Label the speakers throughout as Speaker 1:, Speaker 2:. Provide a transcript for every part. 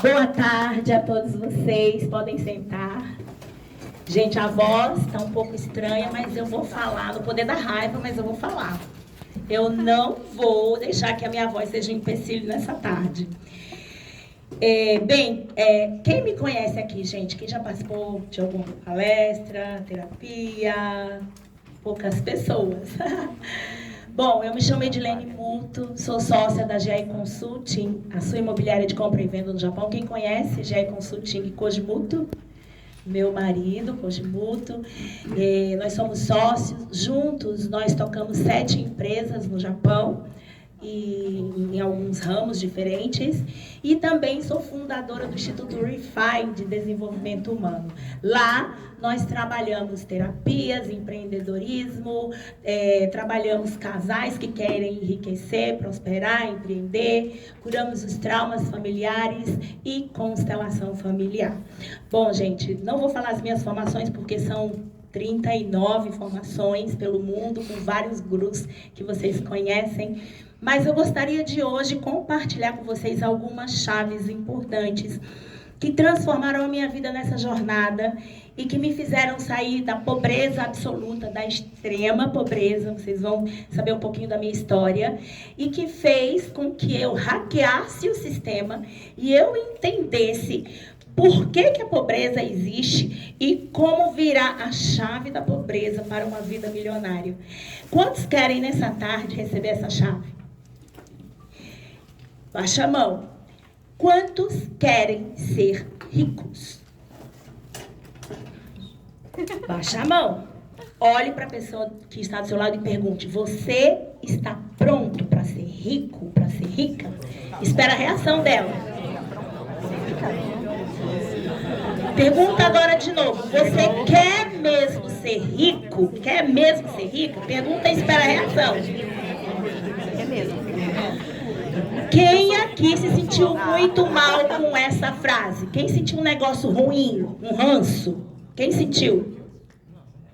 Speaker 1: Boa tarde a todos vocês, podem sentar. Gente, a voz está um pouco estranha, mas eu vou falar, no poder da raiva, mas eu vou falar. Eu não vou deixar que a minha voz seja um empecilho nessa tarde. Quem me conhece aqui, gente? Quem já participou de alguma palestra, terapia? Poucas pessoas. Bom, eu me chamo Edilene Muto, sou sócia da GI Consulting, a sua imobiliária de compra e venda no Japão. Quem conhece GI Consulting e Kojimuto? Meu marido, Kojimuto. Nós somos sócios, juntos nós tocamos 7 empresas no Japão, e em alguns ramos diferentes, e também sou fundadora do Instituto Refine de Desenvolvimento Humano. Lá nós trabalhamos terapias, empreendedorismo, trabalhamos casais que querem enriquecer, prosperar, empreender, curamos os traumas familiares e constelação familiar. Bom, gente, não vou falar as minhas formações porque são 39 formações pelo mundo, com vários gurus que vocês conhecem, mas eu gostaria de hoje compartilhar com vocês algumas chaves importantes que transformaram a minha vida nessa jornada e que me fizeram sair da pobreza absoluta, da extrema pobreza, vocês vão saber um pouquinho da minha história, e que fez com que eu hackeasse o sistema e eu entendesse por que a pobreza existe e como virar a chave da pobreza para uma vida milionária. Quantos querem nessa tarde receber essa chave? Baixa a mão. Quantos querem ser ricos? Baixa a mão. Olhe para a pessoa que está do seu lado e pergunte: você está pronto para ser rico, para ser rica? Espera a reação dela. Pergunta agora de novo: você quer mesmo ser rico? Quer mesmo ser rica? Pergunta e espera a reação. É mesmo. Quem aqui se sentiu muito mal com essa frase? Quem sentiu um negócio ruim, um ranço? Quem sentiu?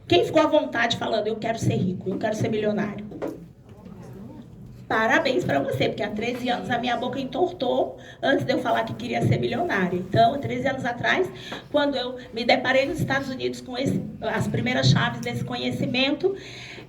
Speaker 1: Quem ficou à vontade falando: eu quero ser rico, eu quero ser milionário? Parabéns para você, porque há 13 anos a minha boca entortou antes de eu falar que queria ser milionária. Então, há 13 anos atrás, quando eu me deparei nos Estados Unidos com as primeiras chaves desse conhecimento,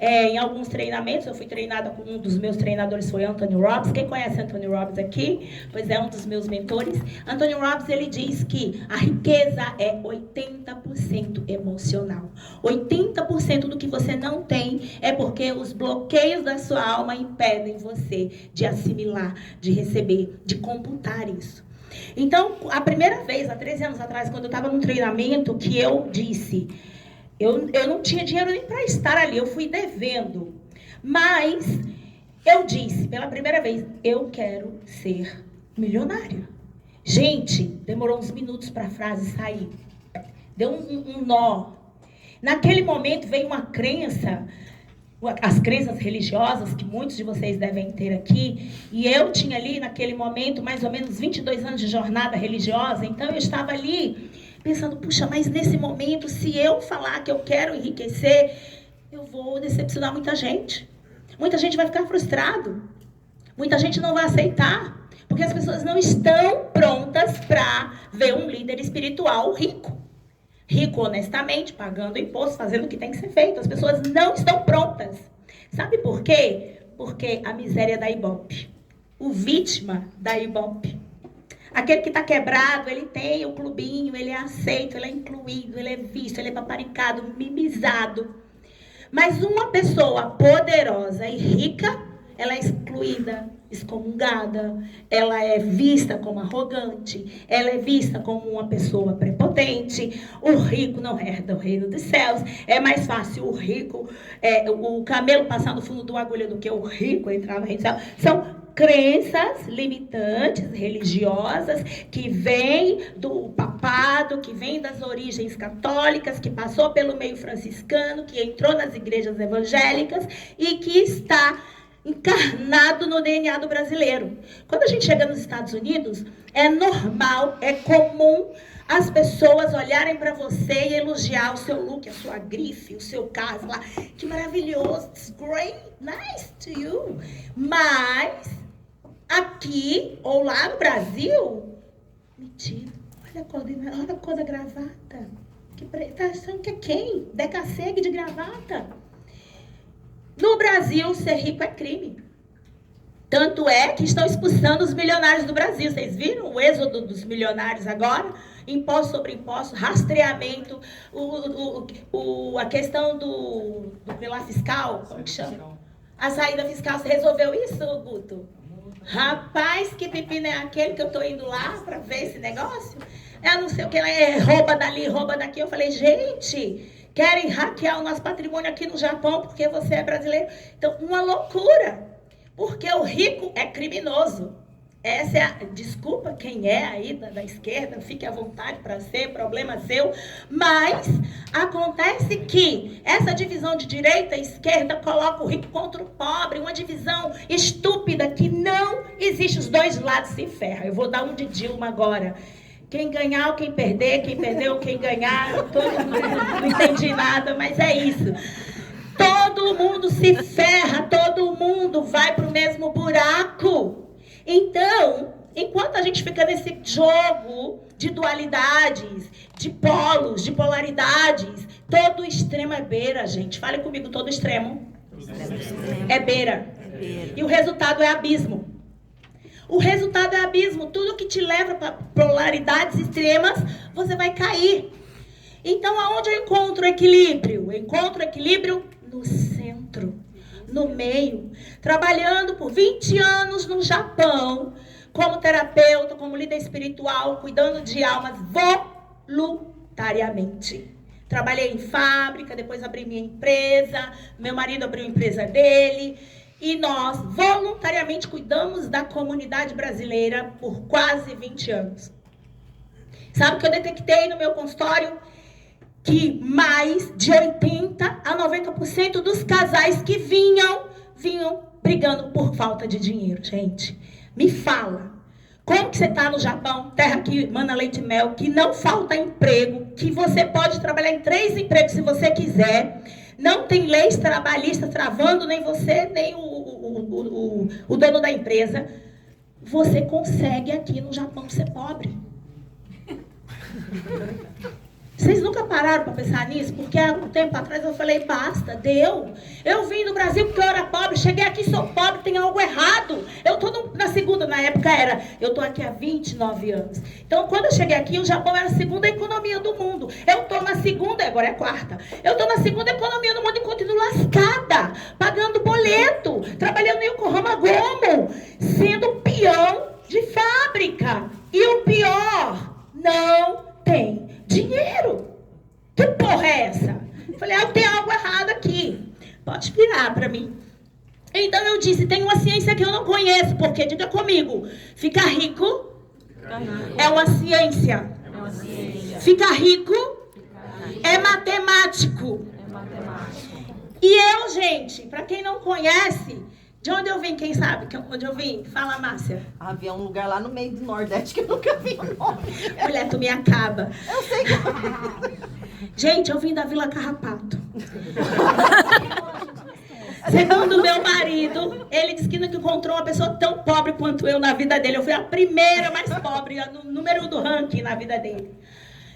Speaker 1: em alguns treinamentos, eu fui treinada com um dos meus treinadores, foi Anthony Robbins. Quem conhece Anthony Robbins aqui? Pois é, um dos meus mentores. Anthony Robbins, ele diz que a riqueza é 80% emocional. 80% do que você não tem é porque os bloqueios da sua alma impedem você de assimilar, de receber, de computar isso. Então, a primeira vez, há 13 anos atrás, quando eu estava num treinamento, que eu disse... Eu não tinha dinheiro nem para estar ali, eu fui devendo. Mas eu disse, pela primeira vez, eu quero ser milionária. Gente, demorou uns minutos para a frase sair. Deu um nó. Naquele momento veio uma crença, as crenças religiosas, que muitos de vocês devem ter aqui. E eu tinha ali, naquele momento, mais ou menos 22 anos de jornada religiosa. Então eu estava ali pensando: puxa, mas nesse momento, se eu falar que eu quero enriquecer, eu vou decepcionar muita gente. Muita gente vai ficar frustrado. Muita gente não vai aceitar. Porque as pessoas não estão prontas para ver um líder espiritual rico. Rico honestamente, pagando imposto, fazendo o que tem que ser feito. As pessoas não estão prontas. Sabe por quê? Porque a miséria da Ibope. O vítima da Ibope. Aquele que está quebrado, ele tem o clubinho, ele é aceito, ele é incluído, ele é visto, ele é paparicado, mimizado. Mas uma pessoa poderosa e rica, ela é excluída, excomungada, ela é vista como arrogante, ela é vista como uma pessoa prepotente. O rico não herda o reino dos céus. É mais fácil o rico, o camelo passar no fundo de uma agulha do que o rico entrar no reino dos céus. São crenças limitantes, religiosas, que vêm do papado, que vêm das origens católicas, que passou pelo meio franciscano, que entrou nas igrejas evangélicas e que está encarnado no DNA do brasileiro. Quando a gente chega nos Estados Unidos, é normal, é comum as pessoas olharem para você e elogiar o seu look, a sua grife, o seu carro, falar: que maravilhoso, it's great, nice to you. Mas aqui ou lá no Brasil, Mentira. Olha a cor da gravata. Tá achando que é quem? Deca Segue de gravata. No Brasil, ser rico é crime. Tanto é que estão expulsando os milionários do Brasil. Vocês viram o êxodo dos milionários agora? Imposto sobre imposto, rastreamento, a questão do pilar fiscal, como que chama? A saída fiscal. Você resolveu isso, Guto? Rapaz, que pepino é aquele que eu tô indo lá para ver esse negócio? Eu não sei o que, rouba dali, rouba daqui. Eu falei, gente, querem hackear o nosso patrimônio aqui no Japão porque você é brasileiro. Então, uma loucura. Porque o rico é criminoso. Essa é a... Desculpa quem é aí da esquerda, fique à vontade para ser, problema seu. Mas acontece que essa divisão de direita e esquerda coloca o rico contra o pobre, uma divisão estúpida que não existe, os dois lados se ferram. Eu vou dar um de Dilma agora. Quem ganhar ou quem perder, quem perder ou quem ganhar, não entendi nada, mas é isso. Todo mundo se ferra, todo mundo vai para o mesmo buraco. Então, enquanto a gente fica nesse jogo de dualidades, de polos, de polaridades, todo extremo é beira, gente. Fale comigo, todo extremo é beira. E o resultado é abismo. O resultado é abismo. Tudo que te leva para polaridades extremas, você vai cair. Então, aonde eu encontro equilíbrio? Eu encontro equilíbrio no centro, no meio. Trabalhando por 20 anos no Japão, como terapeuta, como líder espiritual, cuidando de almas voluntariamente. Trabalhei em fábrica, depois abri minha empresa, meu marido abriu a empresa dele. E nós, voluntariamente, cuidamos da comunidade brasileira por quase 20 anos. Sabe o que eu detectei no meu consultório? Que mais de 80% a 90% dos casais que vinham brigando por falta de dinheiro, gente. Me fala, como que você está no Japão, terra que mana leite e mel, que não falta emprego, que você pode trabalhar em 3 empregos se você quiser, não tem leis trabalhistas travando nem você, nem o dono da empresa. Você consegue aqui no Japão ser pobre. Vocês nunca pararam para pensar nisso? Porque há um tempo atrás eu falei, basta, deu. Eu vim do Brasil porque eu era pobre, cheguei aqui, sou pobre, tem algo errado. Eu estou na segunda, na época era, eu estou aqui há 29 anos. Então, quando eu cheguei aqui, o Japão era a segunda economia do mundo. Eu estou na segunda, agora é a quarta. Eu estou na segunda economia do mundo e continuo lascada, pagando boleto, trabalhando em Yokohama Gomo, sendo peão de fábrica. E o pior, não tem dinheiro. Que porra é essa? Falei, tem algo errado aqui. Pode virar para mim. Então eu disse, tem uma ciência que eu não conheço, porque, diga comigo, ficar rico é uma ciência. Ficar rico é matemático. E eu, gente, para quem não conhece, de onde eu vim, quem sabe? Onde eu vim? Fala, Márcia.
Speaker 2: Havia um lugar lá no meio do Nordeste que eu nunca vi o nome.
Speaker 1: Mulher, tu me acaba.
Speaker 2: Eu sei que...
Speaker 1: Gente, eu vim da Vila Carrapato. Segundo meu marido, ele disse que nunca encontrou uma pessoa tão pobre quanto eu na vida dele. Eu fui a primeira mais pobre, número 1 do ranking na vida dele.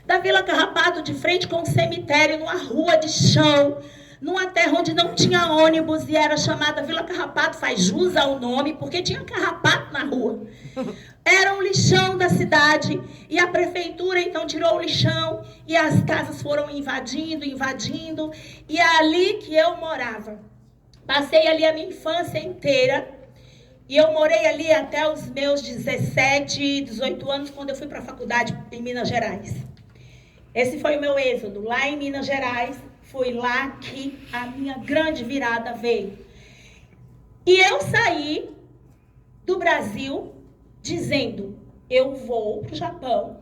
Speaker 1: Da Vila Carrapato, de frente com um cemitério, numa rua de chão, numa terra onde não tinha ônibus e era chamada Vila Carrapato, faz jus ao nome, porque tinha carrapato na rua. Era um lixão da cidade e a prefeitura então tirou o lixão e as casas foram invadindo, e é ali que eu morava. Passei ali a minha infância inteira e eu morei ali até os meus 17, 18 anos, quando eu fui para a faculdade em Minas Gerais. Esse foi o meu êxodo, lá em Minas Gerais. Foi lá que a minha grande virada veio. E eu saí do Brasil dizendo, eu vou para o Japão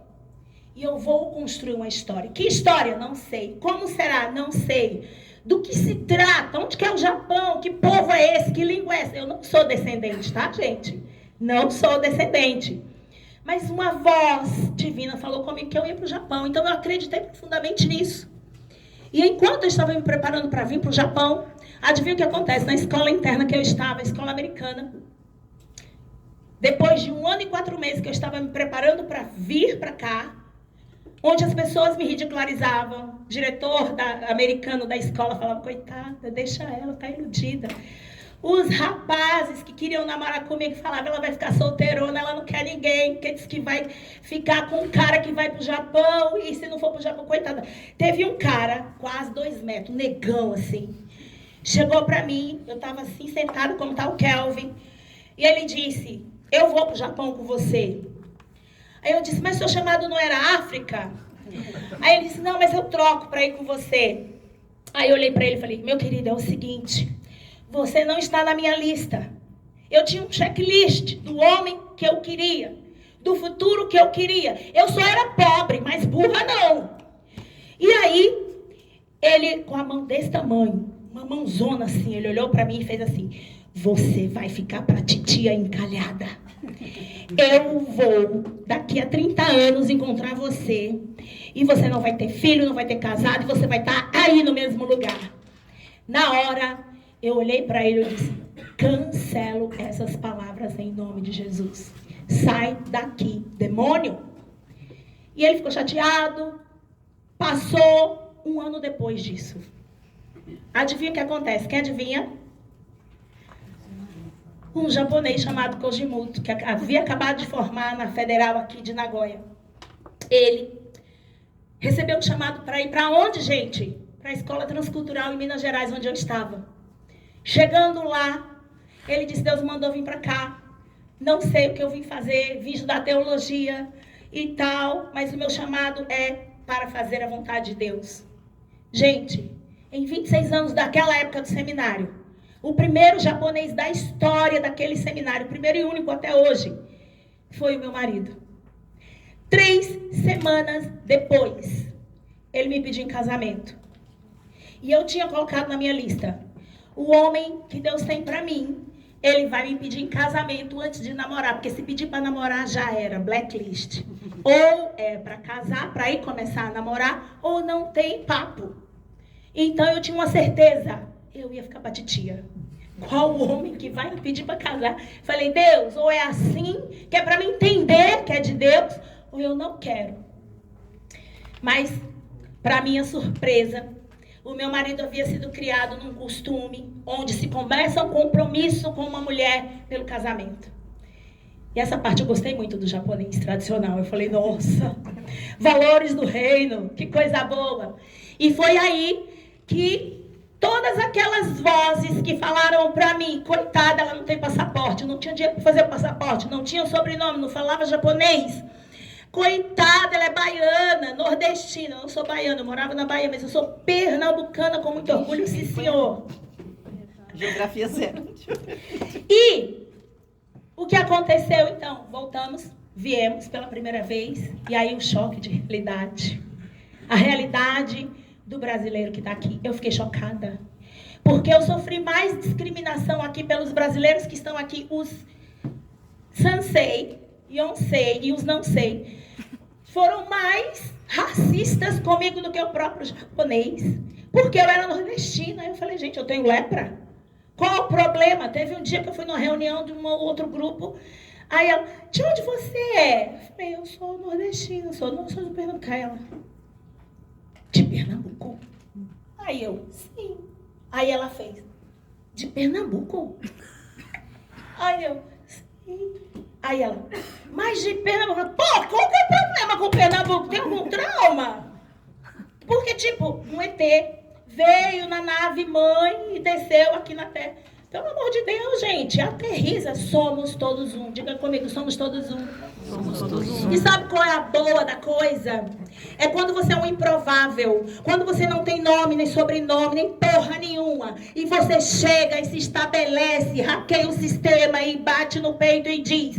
Speaker 1: e eu vou construir uma história. Que história? Não sei. Como será? Não sei. Do que se trata? Onde que é o Japão? Que povo é esse? Que língua é essa? Eu não sou descendente, tá, gente? Não sou descendente. Mas uma voz divina falou comigo que eu ia para o Japão. Então eu acreditei profundamente nisso. E enquanto eu estava me preparando para vir para o Japão, adivinha o que acontece? Na escola interna que eu estava, a escola americana, depois de 1 ano e 4 meses que eu estava me preparando para vir para cá, onde as pessoas me ridicularizavam, o diretor americano da escola falava, coitada, deixa ela, tá iludida. Os rapazes que queriam namorar comigo falavam, ela vai ficar solteirona, ela não quer ninguém, porque diz que vai ficar com um cara que vai pro Japão, e se não for pro Japão, coitada. Teve um cara, quase 2 metros, negão assim, chegou pra mim, eu tava assim, sentado como tá o Kelvin, e ele disse, eu vou pro Japão com você. Aí eu disse, mas seu chamado não era África? Aí ele disse, não, mas eu troco pra ir com você. Aí eu olhei pra ele e falei, meu querido, é o seguinte, você não está na minha lista. Eu tinha um checklist do homem que eu queria, do futuro que eu queria. Eu só era pobre, mas burra não. E aí, ele com a mão desse tamanho, uma mãozona assim, ele olhou pra mim e fez assim, você vai ficar pra titia encalhada. Eu vou, daqui a 30 anos, encontrar você. E você não vai ter filho, não vai ter casado, e você vai estar aí no mesmo lugar. Na hora, eu olhei para ele e disse, cancelo essas palavras em nome de Jesus. Sai daqui, demônio. E ele ficou chateado. Passou 1 ano depois disso. Adivinha o que acontece? Quem adivinha? Um japonês chamado Kojimuto, que havia acabado de formar na Federal aqui de Nagoya. Ele recebeu um chamado para ir para onde, gente? Para a Escola Transcultural em Minas Gerais, onde eu estava. Chegando lá, ele disse, Deus mandou vir para cá. Não sei o que eu vim fazer, vim estudar teologia e tal, mas o meu chamado é para fazer a vontade de Deus. Gente, em 26 anos daquela época do seminário, o primeiro japonês da história daquele seminário, o primeiro e único até hoje, foi o meu marido. 3 semanas depois, ele me pediu em casamento. E eu tinha colocado na minha lista, o homem que Deus tem pra mim, ele vai me pedir em casamento antes de namorar, porque se pedir para namorar já era blacklist. Ou é para casar, para ir começar a namorar, ou não tem papo. Então eu tinha uma certeza, eu ia ficar pra titia. Qual o homem que vai me pedir para casar? Falei, Deus, ou é assim, que é para me entender que é de Deus, ou eu não quero. Mas, para minha surpresa, o meu marido havia sido criado num costume onde se começa um compromisso com uma mulher pelo casamento. E essa parte eu gostei muito do japonês tradicional. Eu falei, nossa, valores do reino, que coisa boa. E foi aí que todas aquelas vozes que falaram pra mim, coitada, ela não tem passaporte, não tinha dinheiro para fazer o passaporte, não tinha sobrenome, não falava japonês. Coitada, ela é baiana, nordestina. Eu não sou baiana, eu morava na Bahia, mas eu sou pernambucana com muito orgulho, sim, senhor.
Speaker 2: Geografia zero.
Speaker 1: E o que aconteceu, então? Voltamos, viemos pela primeira vez, e aí o choque de realidade. A realidade do brasileiro que está aqui. Eu fiquei chocada. Porque eu sofri mais discriminação aqui pelos brasileiros que estão aqui, os sansei, Yonsei e os não sei. Foram mais racistas comigo do que o próprio japonês. Porque eu era nordestina. Aí eu falei, gente, eu tenho lepra? Qual o problema? Teve um dia que eu fui numa reunião de um outro grupo. Aí ela, de onde você é? Eu falei, eu sou nordestina, sou do Pernambuco. Aí ela, de Pernambuco? Aí eu, sim. Aí ela fez, de Pernambuco? Aí eu, sim. Aí ela, mas de Pernambuco? Pô, qual que é o problema com Pernambuco? Tem algum trauma? Porque, tipo, um ET veio na nave mãe e desceu aqui na Terra. Pelo amor de Deus, gente, aterriza. Somos todos um. Diga comigo, somos todos um.
Speaker 2: Somos todos um.
Speaker 1: E sabe qual é a boa da coisa? É quando você é um improvável. Quando você não tem nome, nem sobrenome, nem porra nenhuma. E você chega e se estabelece, hackeia o sistema e bate no peito e diz,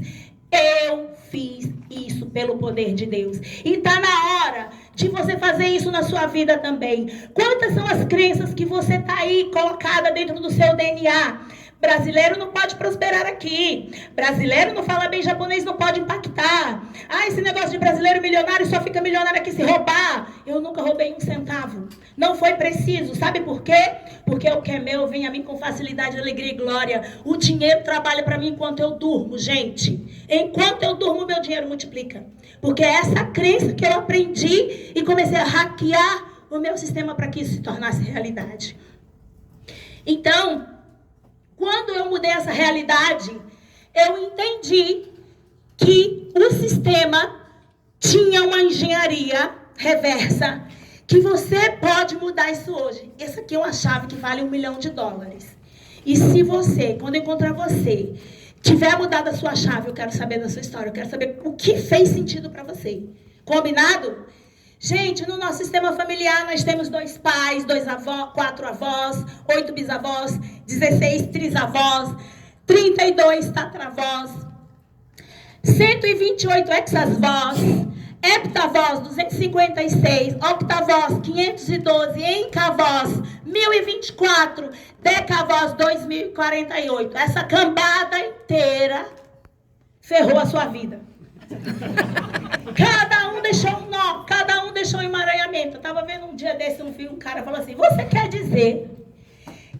Speaker 1: eu fiz isso pelo poder de Deus. E tá na hora de você fazer isso na sua vida também. Quantas são as crenças que você tá aí colocada dentro do seu DNA? Brasileiro não pode prosperar aqui. Brasileiro não fala bem japonês, não pode impactar. Ah, esse negócio de brasileiro milionário só fica milionário aqui se roubar. eu nunca roubei um centavo. Não foi preciso. Sabe por quê? Porque o que é meu vem a mim com facilidade, alegria e glória. O dinheiro trabalha para mim enquanto eu durmo, gente. Enquanto eu durmo, meu dinheiro multiplica. Porque é essa crença que eu aprendi e comecei a hackear o meu sistema para que isso se tornasse realidade. Então, quando eu mudei essa realidade, eu entendi que o sistema tinha uma engenharia reversa, que você pode mudar isso hoje. Essa aqui é uma chave que vale $1 milhão. E se você, quando eu encontrar você, tiver mudado a sua chave, eu quero saber da sua história, eu quero saber o que fez sentido para você. Combinado? Gente, no nosso sistema familiar, nós temos 2 pais, 2 avós, 4 avós, 8 bisavós, 16 trisavós, 32 tatravós, 128 hexavós, heptavós, 256, octavós, 512, encavós, 1024, decavós, 2048. Essa cambada inteira ferrou a sua vida. Cada um deixou um nó, cada um deixou um emaranhamento. Eu estava vendo um dia desse um cara falou assim: você quer dizer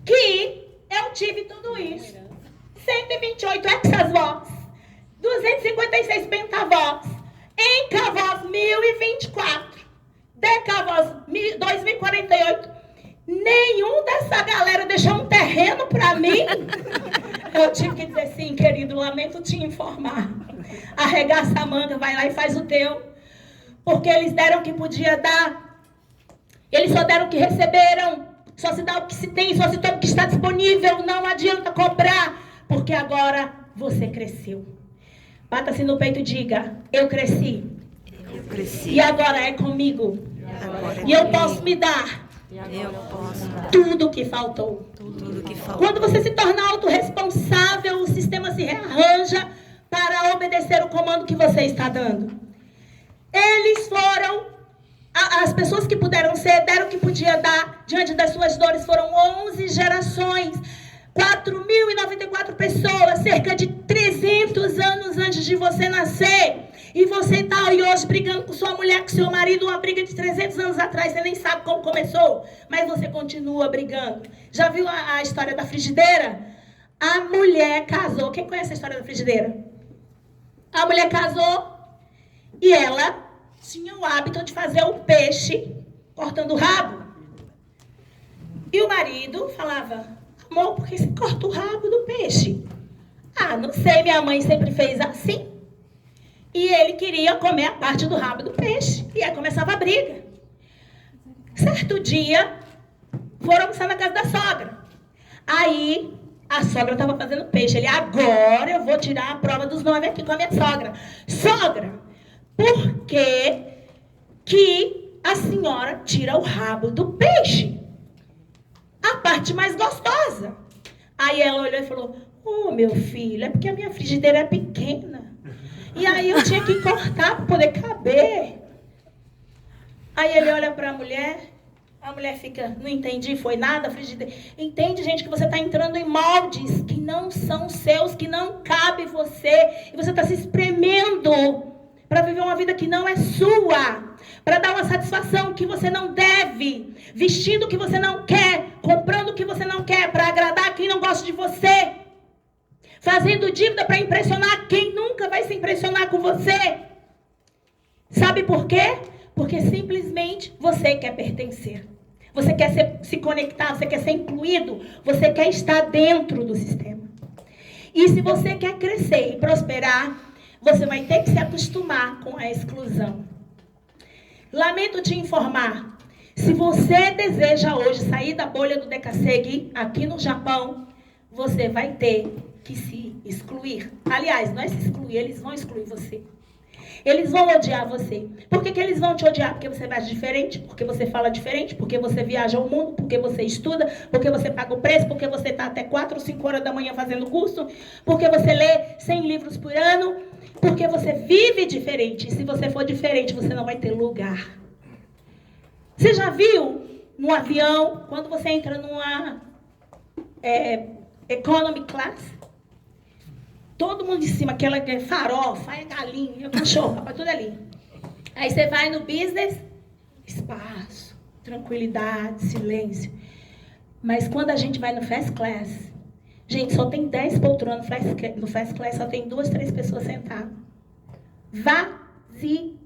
Speaker 1: que eu tive tudo isso? 128 hexavós, 256 pentavós, encavós 1024, decavós 2048. Nenhum dessa galera deixou um terreno para mim. Eu tive que dizer: sim, querido, lamento te informar. Arregaça a manga, vai lá e faz o teu. Porque eles deram o que podia dar. Eles só deram o que receberam. Só se dá o que se tem, só se toma o que está disponível. Não adianta cobrar, porque agora você cresceu. Bata-se no peito e diga: eu cresci.
Speaker 3: Eu cresci.
Speaker 1: E agora é comigo. E eu posso me dar tudo o que faltou.
Speaker 3: Tudo que faltou.
Speaker 1: Quando você se torna autorresponsável, o sistema se rearranja para obedecer o comando que você está dando. Eles foram, as pessoas que puderam ser, deram o que podia dar diante das suas dores. Foram 11 gerações, 4.094 pessoas, cerca de 300 anos antes de você nascer. E você está aí hoje brigando com sua mulher, com seu marido, uma briga de 300 anos atrás, você nem sabe como começou, mas você continua brigando. Já viu a história da frigideira? A mulher casou. Quem conhece a história da frigideira? A mulher casou e ela tinha o hábito de fazer o peixe cortando o rabo. E o marido falava: amor, por que você corta o rabo do peixe? Ah, não sei, minha mãe sempre fez assim. E ele queria comer a parte do rabo do peixe. E aí começava a briga. Certo dia, foram almoçar na casa da sogra. Aí a sogra estava fazendo peixe. Ele: agora eu vou tirar a prova dos 9 aqui com a minha sogra. Sogra, por que a senhora tira o rabo do peixe? A parte mais gostosa. Aí ela olhou e falou: oh, meu filho, é porque a minha frigideira é pequena. E aí eu tinha que cortar para poder caber. Aí ele olha para a mulher fica: não entendi, foi nada, frigideira. Entende, gente, que você está entrando em moldes que não são seus, que não cabe você. E você está se espremendo para viver uma vida que não é sua. Para dar uma satisfação que você não deve. Vestindo o que você não quer. Comprando o que você não quer. Para agradar quem não gosta de você. Fazendo dívida para impressionar quem nunca vai se impressionar com você. Sabe por quê? Porque simplesmente você quer pertencer. Você quer se conectar, você quer ser incluído. Você quer estar dentro do sistema. E se você quer crescer e prosperar, você vai ter que se acostumar com a exclusão. Lamento te informar. Se você deseja hoje sair da bolha do Dekasegi aqui no Japão, você vai ter que se excluir. Aliás, não é se excluir, eles vão excluir você. Eles vão odiar você. Por que eles vão te odiar? Porque você vai diferente, porque você fala diferente, porque você viaja ao mundo, porque você estuda, porque você paga o preço, porque você está até 4 ou 5 horas da manhã fazendo curso, porque você lê 100 livros por ano, porque você vive diferente. E se você for diferente, você não vai ter lugar. Você já viu no avião, quando você entra numa economy class, todo mundo de cima, aquela farofa, galinha, cachorro, rapaz, tudo ali. Aí você vai no business, espaço, tranquilidade, silêncio. Mas quando a gente vai no Fast Class, gente, só tem 10 poltronas no Fast Class, só tem 2, 3 pessoas sentadas. Vazio.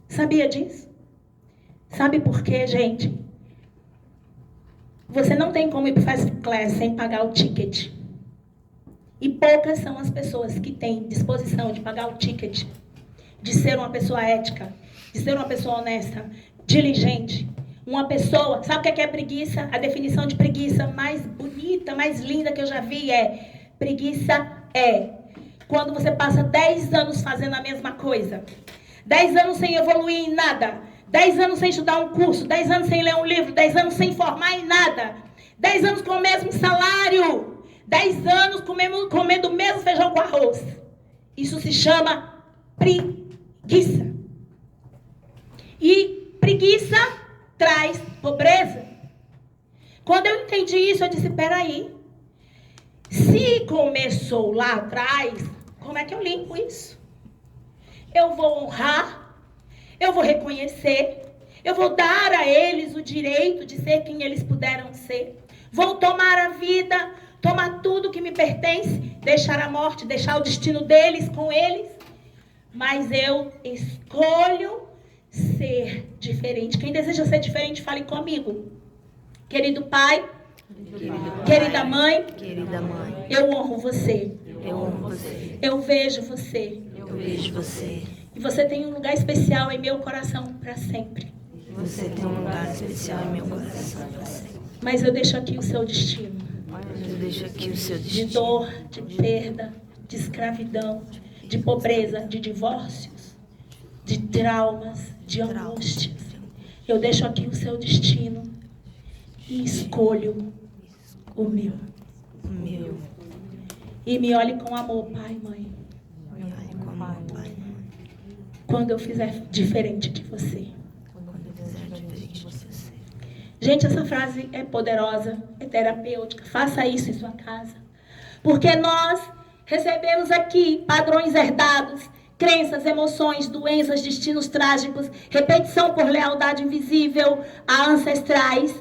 Speaker 1: Sabia disso? Sabe por quê, gente? Você não tem como ir para o Fast Class sem pagar o ticket. E poucas são as pessoas que têm disposição de pagar o ticket, de ser uma pessoa ética, de ser uma pessoa honesta, diligente. Uma pessoa, sabe o que é preguiça? A definição de preguiça mais bonita, mais linda que eu já vi é: preguiça é quando você passa 10 anos fazendo a mesma coisa. 10 anos sem evoluir em nada. 10 anos sem estudar um curso. 10 anos sem ler um livro. 10 anos sem formar em nada. 10 anos com o mesmo salário. 10 anos comendo o mesmo feijão com arroz. Isso se chama preguiça. E preguiça traz pobreza. Quando eu entendi isso, eu disse: peraí. Se começou lá atrás, como é que eu limpo isso? Eu vou honrar, eu vou reconhecer, eu vou dar a eles o direito de ser quem eles puderam ser. Vou tomar a vida, tomar tudo que me pertence, deixar a morte, deixar o destino deles com eles. Mas eu escolho ser diferente. Quem deseja ser diferente, fale comigo. Querido pai, querida mãe, eu honro você. Eu vejo você. E você tem um lugar especial em meu coração para sempre.
Speaker 3: Você tem um lugar especial em meu coração para sempre.
Speaker 1: Mas eu deixo aqui o seu destino.
Speaker 3: Eu deixo aqui o seu
Speaker 1: De
Speaker 3: destino.
Speaker 1: dor, de perda, de escravidão, de pobreza, de divórcios, de traumas, de angústias. Eu deixo aqui o seu destino e escolho o meu.
Speaker 3: O meu.
Speaker 1: E me olhe com amor, pai, mãe.
Speaker 3: Me olhe com amor, pai.
Speaker 1: Quando eu fizer diferente de você.
Speaker 3: Quando eu fizer diferente de você.
Speaker 1: Gente, essa frase é poderosa, é terapêutica. Faça isso em sua casa. Porque nós recebemos aqui padrões herdados, crenças, emoções, doenças, destinos trágicos, repetição por lealdade invisível a ancestrais.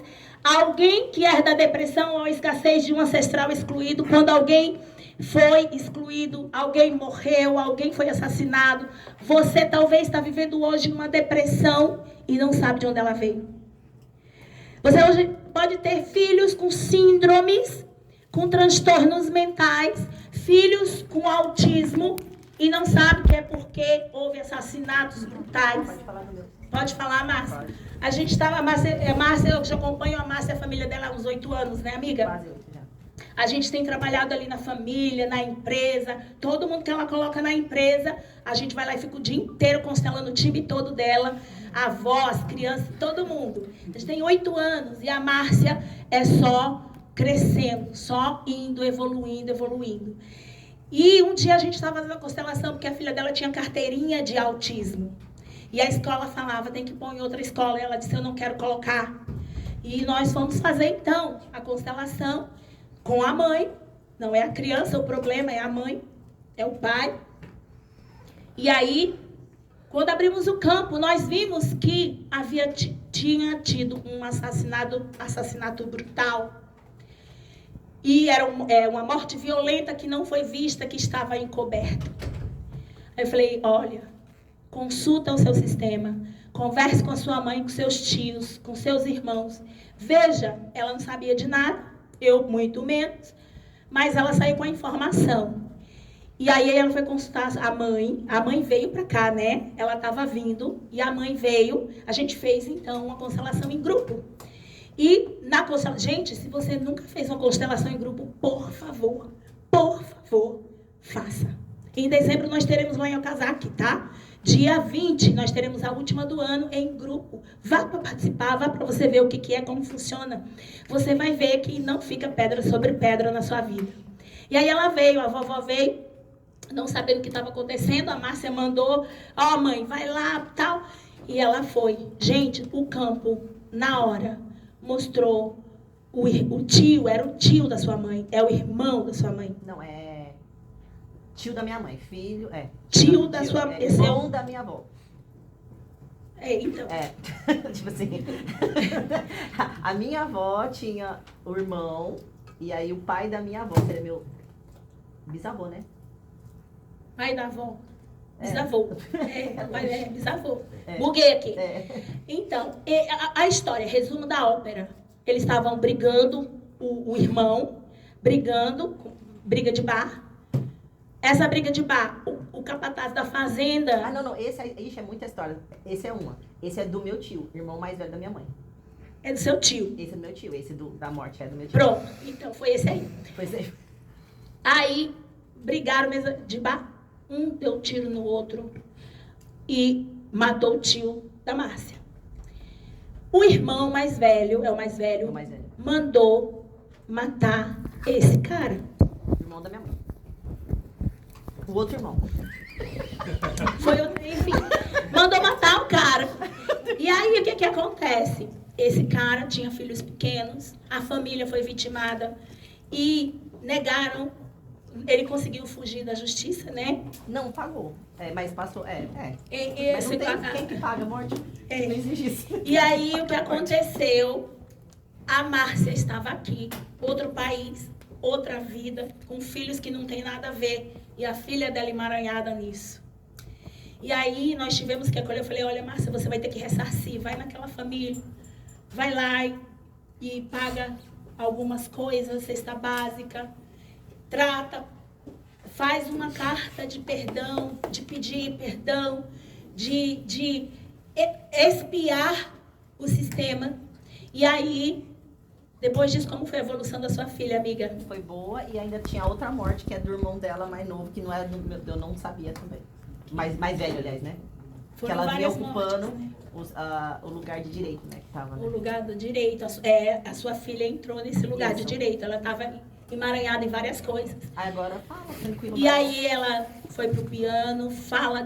Speaker 1: Alguém que herda a depressão ou a escassez de um ancestral excluído, quando alguém foi excluído, alguém morreu, alguém foi assassinado. Você talvez está vivendo hoje uma depressão e não sabe de onde ela veio. Você hoje pode ter filhos com síndromes, com transtornos mentais, filhos com autismo e não sabe que é porque houve assassinatos brutais. Pode falar, Márcia. A gente estava, Márcia, eu já acompanho a Márcia, a família dela há uns 8 anos, né, amiga? A gente tem trabalhado ali na família, na empresa, todo mundo que ela coloca na empresa, a gente vai lá e fica o dia inteiro constelando o time todo dela, a avó, as crianças, todo mundo. A gente tem 8 anos e a Márcia é só crescendo, só indo, evoluindo. E um dia a gente estava fazendo a constelação porque a filha dela tinha carteirinha de autismo. E a escola falava, tem que pôr em outra escola. E ela disse, eu não quero colocar. E nós fomos fazer, então, a constelação com a mãe. Não é a criança, o problema é a mãe, é o pai. E aí, quando abrimos o campo, nós vimos que tinha tido um assassinato brutal. E era uma morte violenta que não foi vista, que estava encoberta. Aí eu falei, olha, consulta o seu sistema, converse com a sua mãe, com seus tios, com seus irmãos. Veja, ela não sabia de nada, eu muito menos, mas ela saiu com a informação. E aí ela foi consultar a mãe veio para cá, né? Ela estava vindo e a mãe veio, a gente fez então uma constelação em grupo. E na constelação, gente, se você nunca fez uma constelação em grupo, por favor, faça. Em dezembro nós teremos lá em Okazaki, tá? Dia 20, nós teremos a última do ano em grupo. Vá para participar, vá para você ver o que é, como funciona. Você vai ver que não fica pedra sobre pedra na sua vida. E aí ela veio, a vovó veio, não sabendo o que estava acontecendo, a Márcia mandou, ó mãe, vai lá, tal. E ela foi. Gente, o campo, na hora, mostrou o tio, era o tio da sua mãe, é o irmão da sua mãe.
Speaker 2: Não, é tio da minha mãe, filho,
Speaker 1: Tio da sua mãe.
Speaker 2: Irmão da minha avó.
Speaker 1: Então.
Speaker 2: Tipo assim, a minha avó tinha o irmão, e aí o pai da minha avó, que era meu bisavô, né?
Speaker 1: Pai da avó. Bisavô. Bisavô. Buguei aqui. Então, a história, resumo da ópera. Eles estavam brigando, o irmão, briga de bar. Essa briga de bar, o capataz da fazenda...
Speaker 2: Não, ixi, é muita história. Esse é uma. Esse é do meu tio, irmão mais velho da minha mãe.
Speaker 1: É do seu tio.
Speaker 2: Esse é do meu tio, esse da morte é do meu tio.
Speaker 1: Pronto, então foi esse aí.
Speaker 2: Pois é.
Speaker 1: Aí, brigaram mesa de bar. Um deu tiro no outro e matou o tio da Márcia. O irmão mais velho, mandou matar esse cara.
Speaker 2: Irmão da minha mãe. O outro irmão.
Speaker 1: Foi outro, enfim. Mandou matar o cara. E aí, o que acontece? Esse cara tinha filhos pequenos, a família foi vitimada e negaram. Ele conseguiu fugir da justiça, né?
Speaker 2: Não pagou. Mas passou.
Speaker 1: Mas
Speaker 2: não tem quem que paga a morte? Não existe isso.
Speaker 1: E aí, o que aconteceu? A Márcia estava aqui, outro país, outra vida, com filhos que não tem nada a ver. E a filha dela emaranhada nisso. E aí, nós tivemos que acolher. Eu falei, olha, Márcia, você vai ter que ressarcir. Vai naquela família. Vai lá e paga algumas coisas, cesta básica. Trata, faz uma carta de perdão, de pedir perdão, de expiar o sistema. E aí, depois disso, como foi a evolução da sua filha, amiga?
Speaker 2: Foi boa e ainda tinha outra morte, que é do irmão dela mais novo, que não era do meu, eu não sabia também. Mais velho, aliás, né?
Speaker 1: Foram
Speaker 2: que ela vinha ocupando
Speaker 1: mortes,
Speaker 2: né? O lugar de direito, né? Que tava, né?
Speaker 1: O lugar do direito. A sua filha entrou nesse lugar de direito. Ela estava emaranhada em várias coisas.
Speaker 2: Agora fala, tranquilo.
Speaker 1: E aí ela foi pro piano,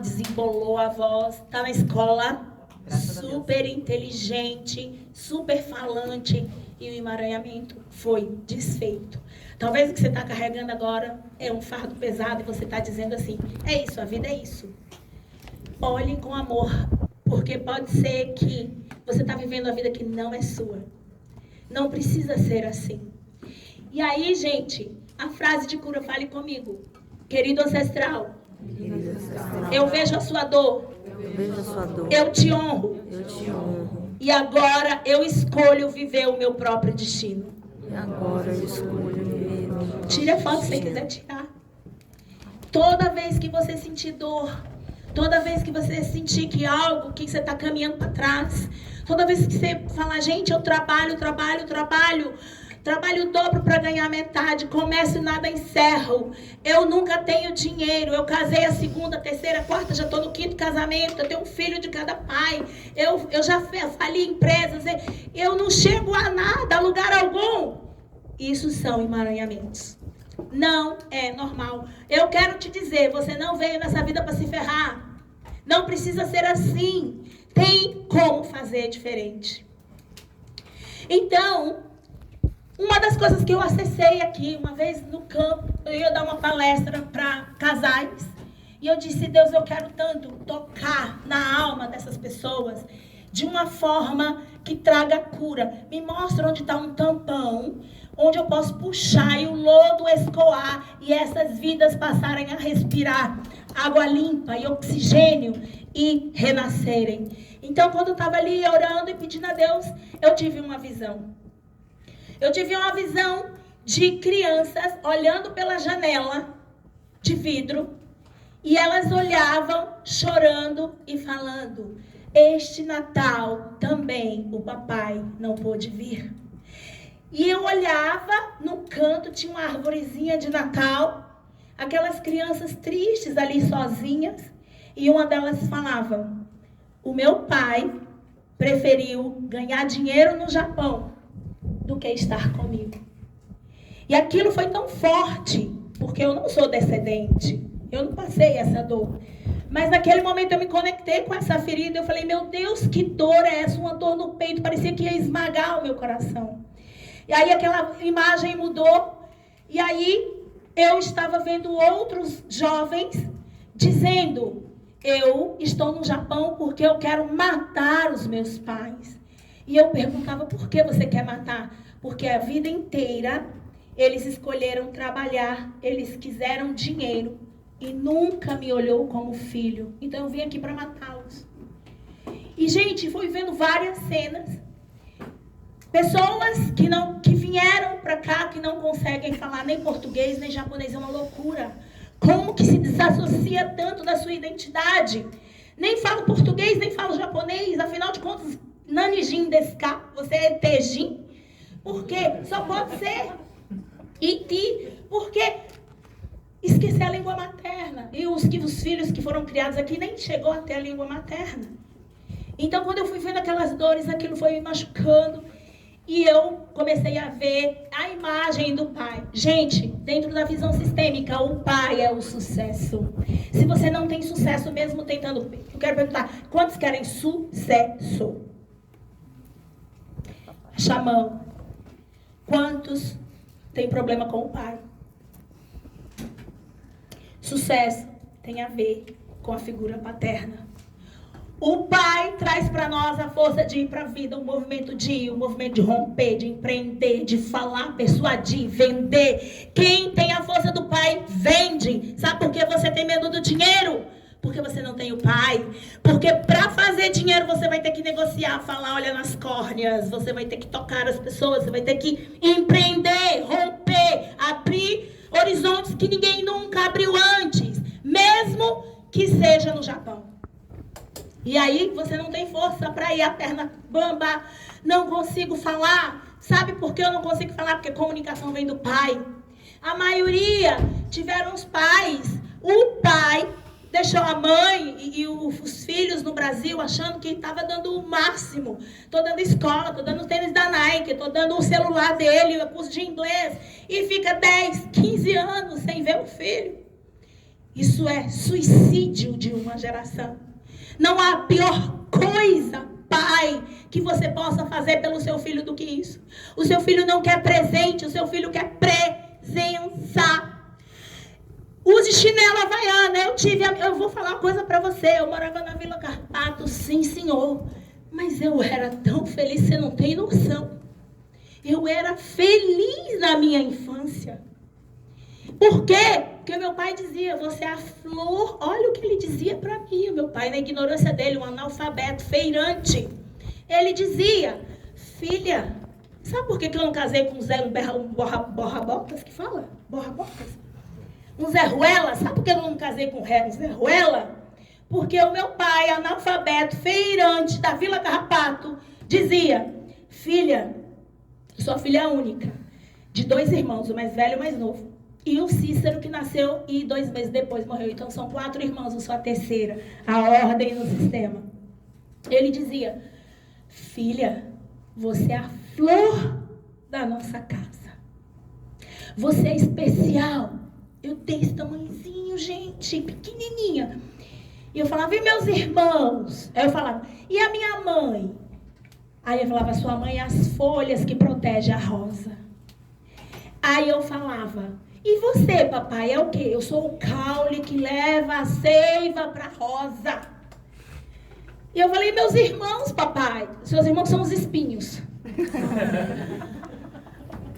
Speaker 1: desembolou a voz, tá na escola, super inteligente, super falante, e o emaranhamento foi desfeito. Talvez o que você está carregando agora é um fardo pesado e você está dizendo assim, é isso, a vida é isso. Olhe com amor, porque pode ser que você está vivendo a vida que não é sua. Não precisa ser assim. E aí, gente, a frase de cura, fale comigo. Querido ancestral, eu vejo a sua dor. Eu te honro. E agora eu escolho viver o meu próprio destino. Tire a foto se você quiser tirar. Toda vez que você sentir dor, toda vez que você sentir que algo que você está caminhando para trás, toda vez que você falar, gente, eu trabalho o dobro para ganhar metade, começo e nada encerro. Eu nunca tenho dinheiro. Eu casei a segunda, terceira, quarta, já estou no quinto casamento. Eu tenho um filho de cada pai. Eu já fali empresas. Eu não chego a nada, a lugar algum. Isso são emaranhamentos. Não é normal. Eu quero te dizer, você não veio nessa vida para se ferrar. Não precisa ser assim. Tem como fazer diferente. Então, uma das coisas que eu acessei aqui, uma vez no campo, eu ia dar uma palestra para casais, e eu disse, Deus, eu quero tanto tocar na alma dessas pessoas, de uma forma que traga cura. Me mostra onde está um tampão, onde eu posso puxar e o lodo escoar, e essas vidas passarem a respirar água limpa e oxigênio e renascerem. Então, quando eu estava ali orando e pedindo a Deus, eu tive uma visão. Eu tive uma visão de crianças olhando pela janela de vidro e elas olhavam chorando e falando, este Natal também o papai não pôde vir. E eu olhava, no canto tinha uma arvorezinha de Natal, aquelas crianças tristes ali sozinhas, e uma delas falava, o meu pai preferiu ganhar dinheiro no Japão do que estar comigo. E aquilo foi tão forte, porque eu não sou descendente, eu não passei essa dor. Mas naquele momento eu me conectei com essa ferida, eu falei, meu Deus, que dor é essa? Uma dor no peito, parecia que ia esmagar o meu coração. E aí aquela imagem mudou, e aí eu estava vendo outros jovens dizendo, eu estou no Japão porque eu quero matar os meus pais. E eu perguntava, por que você quer matar? Porque a vida inteira eles escolheram trabalhar, eles quiseram dinheiro e nunca me olhou como filho. Então eu vim aqui para matá-los. E, gente, fui vendo várias cenas. Pessoas que vieram para cá, que não conseguem falar nem português, nem japonês, é uma loucura. Como que se desassocia tanto da sua identidade? Nem falo português, nem falo japonês, afinal de contas, nanijin desu ka? Você é tejin? Por quê? Só pode ser iti. Porque esquecer a língua materna. E os filhos que foram criados aqui nem chegou até a língua materna. Então, quando eu fui vendo aquelas dores, aquilo foi me machucando. E eu comecei a ver a imagem do pai. Gente, dentro da visão sistêmica, o pai é o sucesso. Se você não tem sucesso mesmo tentando... Eu quero perguntar, quantos querem sucesso? Xamã. Quantos têm problema com o pai? Sucesso tem a ver com a figura paterna. O pai traz para nós a força de ir para a vida, o movimento de ir, o movimento de romper, de empreender, de falar, persuadir, vender. Quem tem a força do pai, vende. Sabe por que você tem medo do dinheiro? Porque você não tem o pai. Porque para fazer dinheiro você vai ter que negociar, falar, olha nas córneas. Você vai ter que tocar as pessoas, você vai ter que empreender, romper, abrir horizontes que ninguém nunca abriu antes. Mesmo que seja no Japão. E aí você não tem força para ir, a perna bamba, não consigo falar. Sabe por que eu não consigo falar? Porque comunicação vem do pai. A maioria tiveram os pais. O pai deixou a mãe e os filhos no Brasil achando que estava dando o máximo. Estou dando escola, estou dando tênis da Nike, estou dando o celular dele, o curso de inglês. E fica 10, 15 anos sem ver o filho. Isso é suicídio de uma geração. Não há pior coisa, pai, que você possa fazer pelo seu filho do que isso. O seu filho não quer presente, o seu filho quer presença. Use chinelo havaiana. Eu vou falar uma coisa pra você. Eu morava na Vila Carpato, sim, senhor. Mas eu era tão feliz, você não tem noção. Eu era feliz na minha infância. Por quê? Porque meu pai dizia, você é a flor. Olha o que ele dizia pra mim. Meu pai, na ignorância dele, um analfabeto, feirante. Ele dizia, filha, sabe por que eu não casei com um borra-bocas que fala? Borra-bocas? Um Zé Ruela. Sabe por que eu não casei com um Zé Ruela? Porque o meu pai, analfabeto, feirante da Vila Carrapato, dizia, filha, sua filha é única, de 2 irmãos, o mais velho e o mais novo. E o Cícero, que nasceu e 2 meses depois morreu. Então, são 4 irmãos, eu sou a terceira. A ordem no sistema. Ele dizia, filha, você é a flor da nossa casa. Você é especial. Eu tenho esse tamanhozinho, gente, pequenininha. E eu falava, e meus irmãos? Aí eu falava, e a minha mãe? Aí eu falava, sua mãe é as folhas que protegem a rosa. Aí eu falava, e você, papai, é o quê? Eu sou o caule que leva a seiva para a rosa. E eu falei, meus irmãos, papai. Seus irmãos são os espinhos.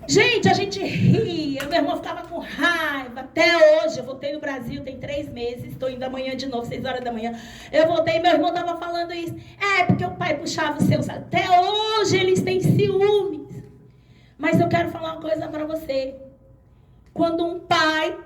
Speaker 1: Gente, a gente ria. Meu irmão ficava com raiva. Até hoje, eu voltei no Brasil, tem 3 meses. Estou indo amanhã de novo, 6 horas da manhã. Eu voltei e meu irmão estava falando isso. É, porque o pai puxava o seu. Até hoje eles têm ciúmes. Mas eu quero falar uma coisa para você. Quando um pai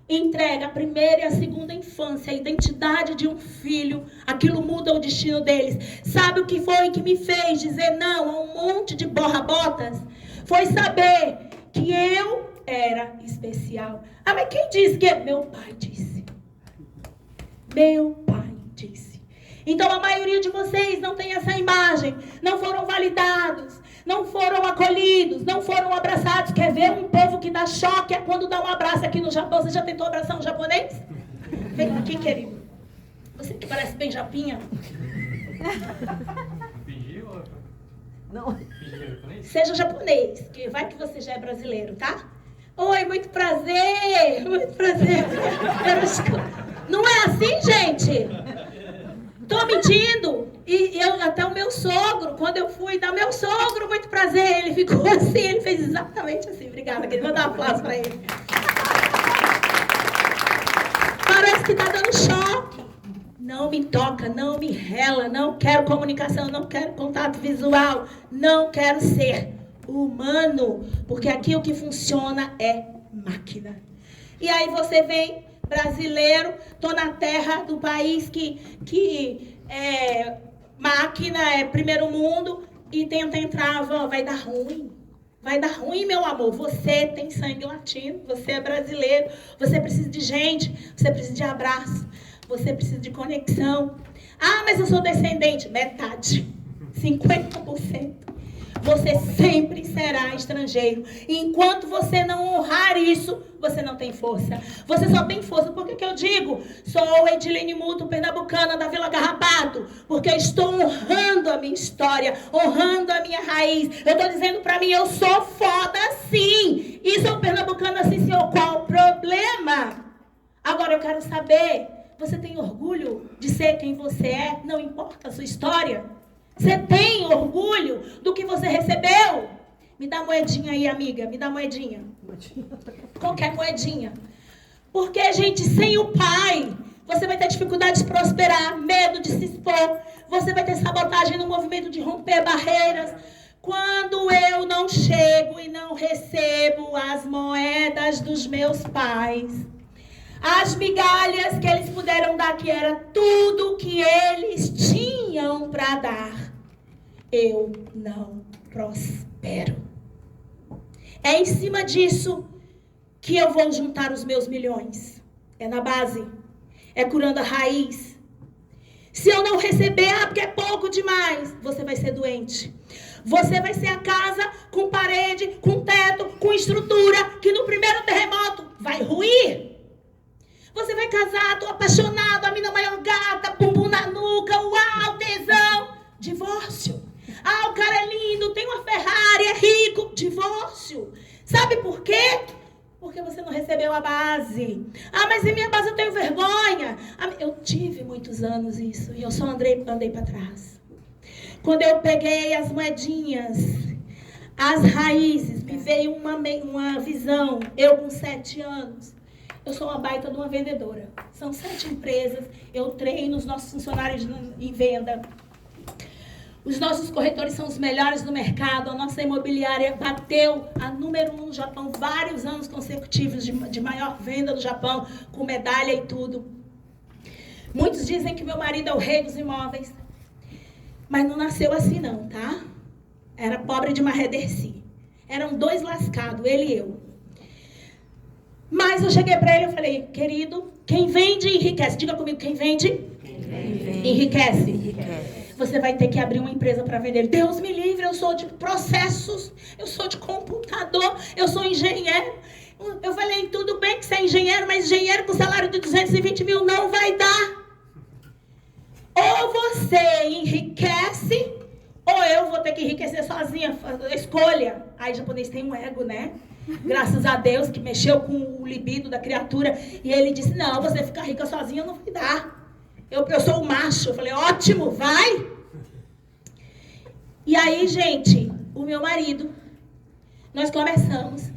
Speaker 1: entrega a primeira e a segunda infância, a identidade de um filho, aquilo muda o destino deles. Sabe o que foi que me fez dizer não a um monte de borra-botas? Foi saber que eu era especial. Ah, mas quem disse que é? Meu pai disse. Meu pai disse. Então a maioria de vocês não tem essa imagem, não foram validados. Não foram acolhidos, não foram abraçados. Quer ver um povo que dá choque é quando dá um abraço aqui no Japão? Você já tentou abraçar um japonês? Vem aqui, querido. Você que parece bem japinha.
Speaker 4: Fingiu?
Speaker 2: Não.
Speaker 1: Seja japonês, que vai que você já é brasileiro, tá? Oi, muito prazer. Muito prazer. Não é assim, gente? Tô mentindo. E até o meu sogro, quando eu fui dar meu sogro, muito prazer, ele ficou assim, ele fez exatamente assim. Obrigada, queria mandar um aplauso pra ele. Parece que tá dando choque. Não me toca, não me rela, não quero comunicação, não quero contato visual, não quero ser humano, porque aqui o que funciona é máquina. E aí você vem, brasileiro, tô na terra do país que é máquina, é primeiro mundo, e tenta entrar, vai dar ruim. Vai dar ruim, meu amor. Você tem sangue latino, você é brasileiro, você precisa de gente, você precisa de abraço, você precisa de conexão. Ah, mas eu sou descendente. Metade. 50%. Você sempre será estrangeiro. E enquanto você não honrar isso, você não tem força. Você só tem força. Por que eu digo? Sou Edilene Muto, pernambucana da Vila Garrapato. Porque eu estou honrando a minha história, honrando a minha raiz. Eu estou dizendo pra mim, eu sou foda sim. E sou pernambucana sim, senhor. Qual o problema? Agora eu quero saber, você tem orgulho de ser quem você é? Não importa a sua história. Você tem orgulho do que você recebeu? Me dá moedinha aí, amiga. Me dá moedinha. Qualquer moedinha. Porque, gente, sem o pai, você vai ter dificuldade de prosperar, medo de se expor. Você vai ter sabotagem no movimento de romper barreiras. Quando eu não chego e não recebo as moedas dos meus pais, as migalhas que eles puderam dar, que era tudo que eles tinham para dar, eu não prospero. É em cima disso que eu vou juntar os meus milhões. É na base. É curando a raiz. Se eu não receber, porque é pouco demais, você vai ser doente. Você vai ser a casa com parede, com teto, com estrutura, que no primeiro terremoto vai ruir. Você vai casar, tô apaixonado, a mina maior gata, bumbum na nuca, uau, tesão. Divórcio. Ah, o cara é lindo, tem uma Ferrari, é rico. Divórcio. Sabe por quê? Porque você não recebeu a base. Ah, mas em minha base eu tenho vergonha. Eu tive muitos anos isso e eu só andei para trás. Quando eu peguei as moedinhas, as raízes, me veio uma visão. Eu com 7 anos. Eu sou uma baita de uma vendedora. São 7 empresas. Eu treino os nossos funcionários em venda. Os nossos corretores são os melhores do mercado. A nossa imobiliária bateu a número 1 no Japão vários anos consecutivos de maior venda do Japão, com medalha e tudo. Muitos dizem que meu marido é o rei dos imóveis. Mas não nasceu assim não, tá? Era pobre de Maré Dercy. Eram 2 lascados, ele e eu. Mas eu cheguei para ele e falei, querido, quem vende enriquece. Diga comigo, quem vende? Enriquece. Você vai ter que abrir uma empresa para vender. Deus me livre, eu sou de processos, eu sou de computador, eu sou engenheiro. Eu falei, tudo bem que você é engenheiro, mas engenheiro com salário de 220 mil não vai dar. Ou você enriquece, ou eu vou ter que enriquecer sozinha. Escolha. Aí o japonês tem um ego, né? Graças a Deus que mexeu com o libido da criatura. E ele disse, não, você ficar rica sozinha não vai dar. Eu sou o macho. Eu falei, ótimo, vai. E aí, gente, o meu marido, nós começamos.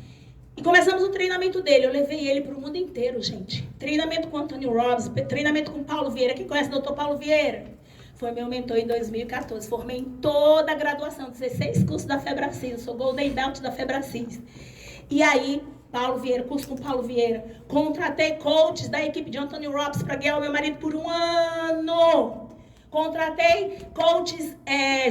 Speaker 1: E começamos o treinamento dele. Eu levei ele para o mundo inteiro, gente. Treinamento com Anthony Robbins, treinamento com Paulo Vieira. Quem conhece o Dr. Paulo Vieira? Foi meu mentor em 2014. Formei em toda a graduação, 16 cursos da Febracis. Eu sou Golden Belt da Febracis. E aí, Paulo Vieira, curso com Paulo Vieira. Contratei coaches da equipe de Anthony Robbins para guiar o meu marido por 1 ano. Contratei coaches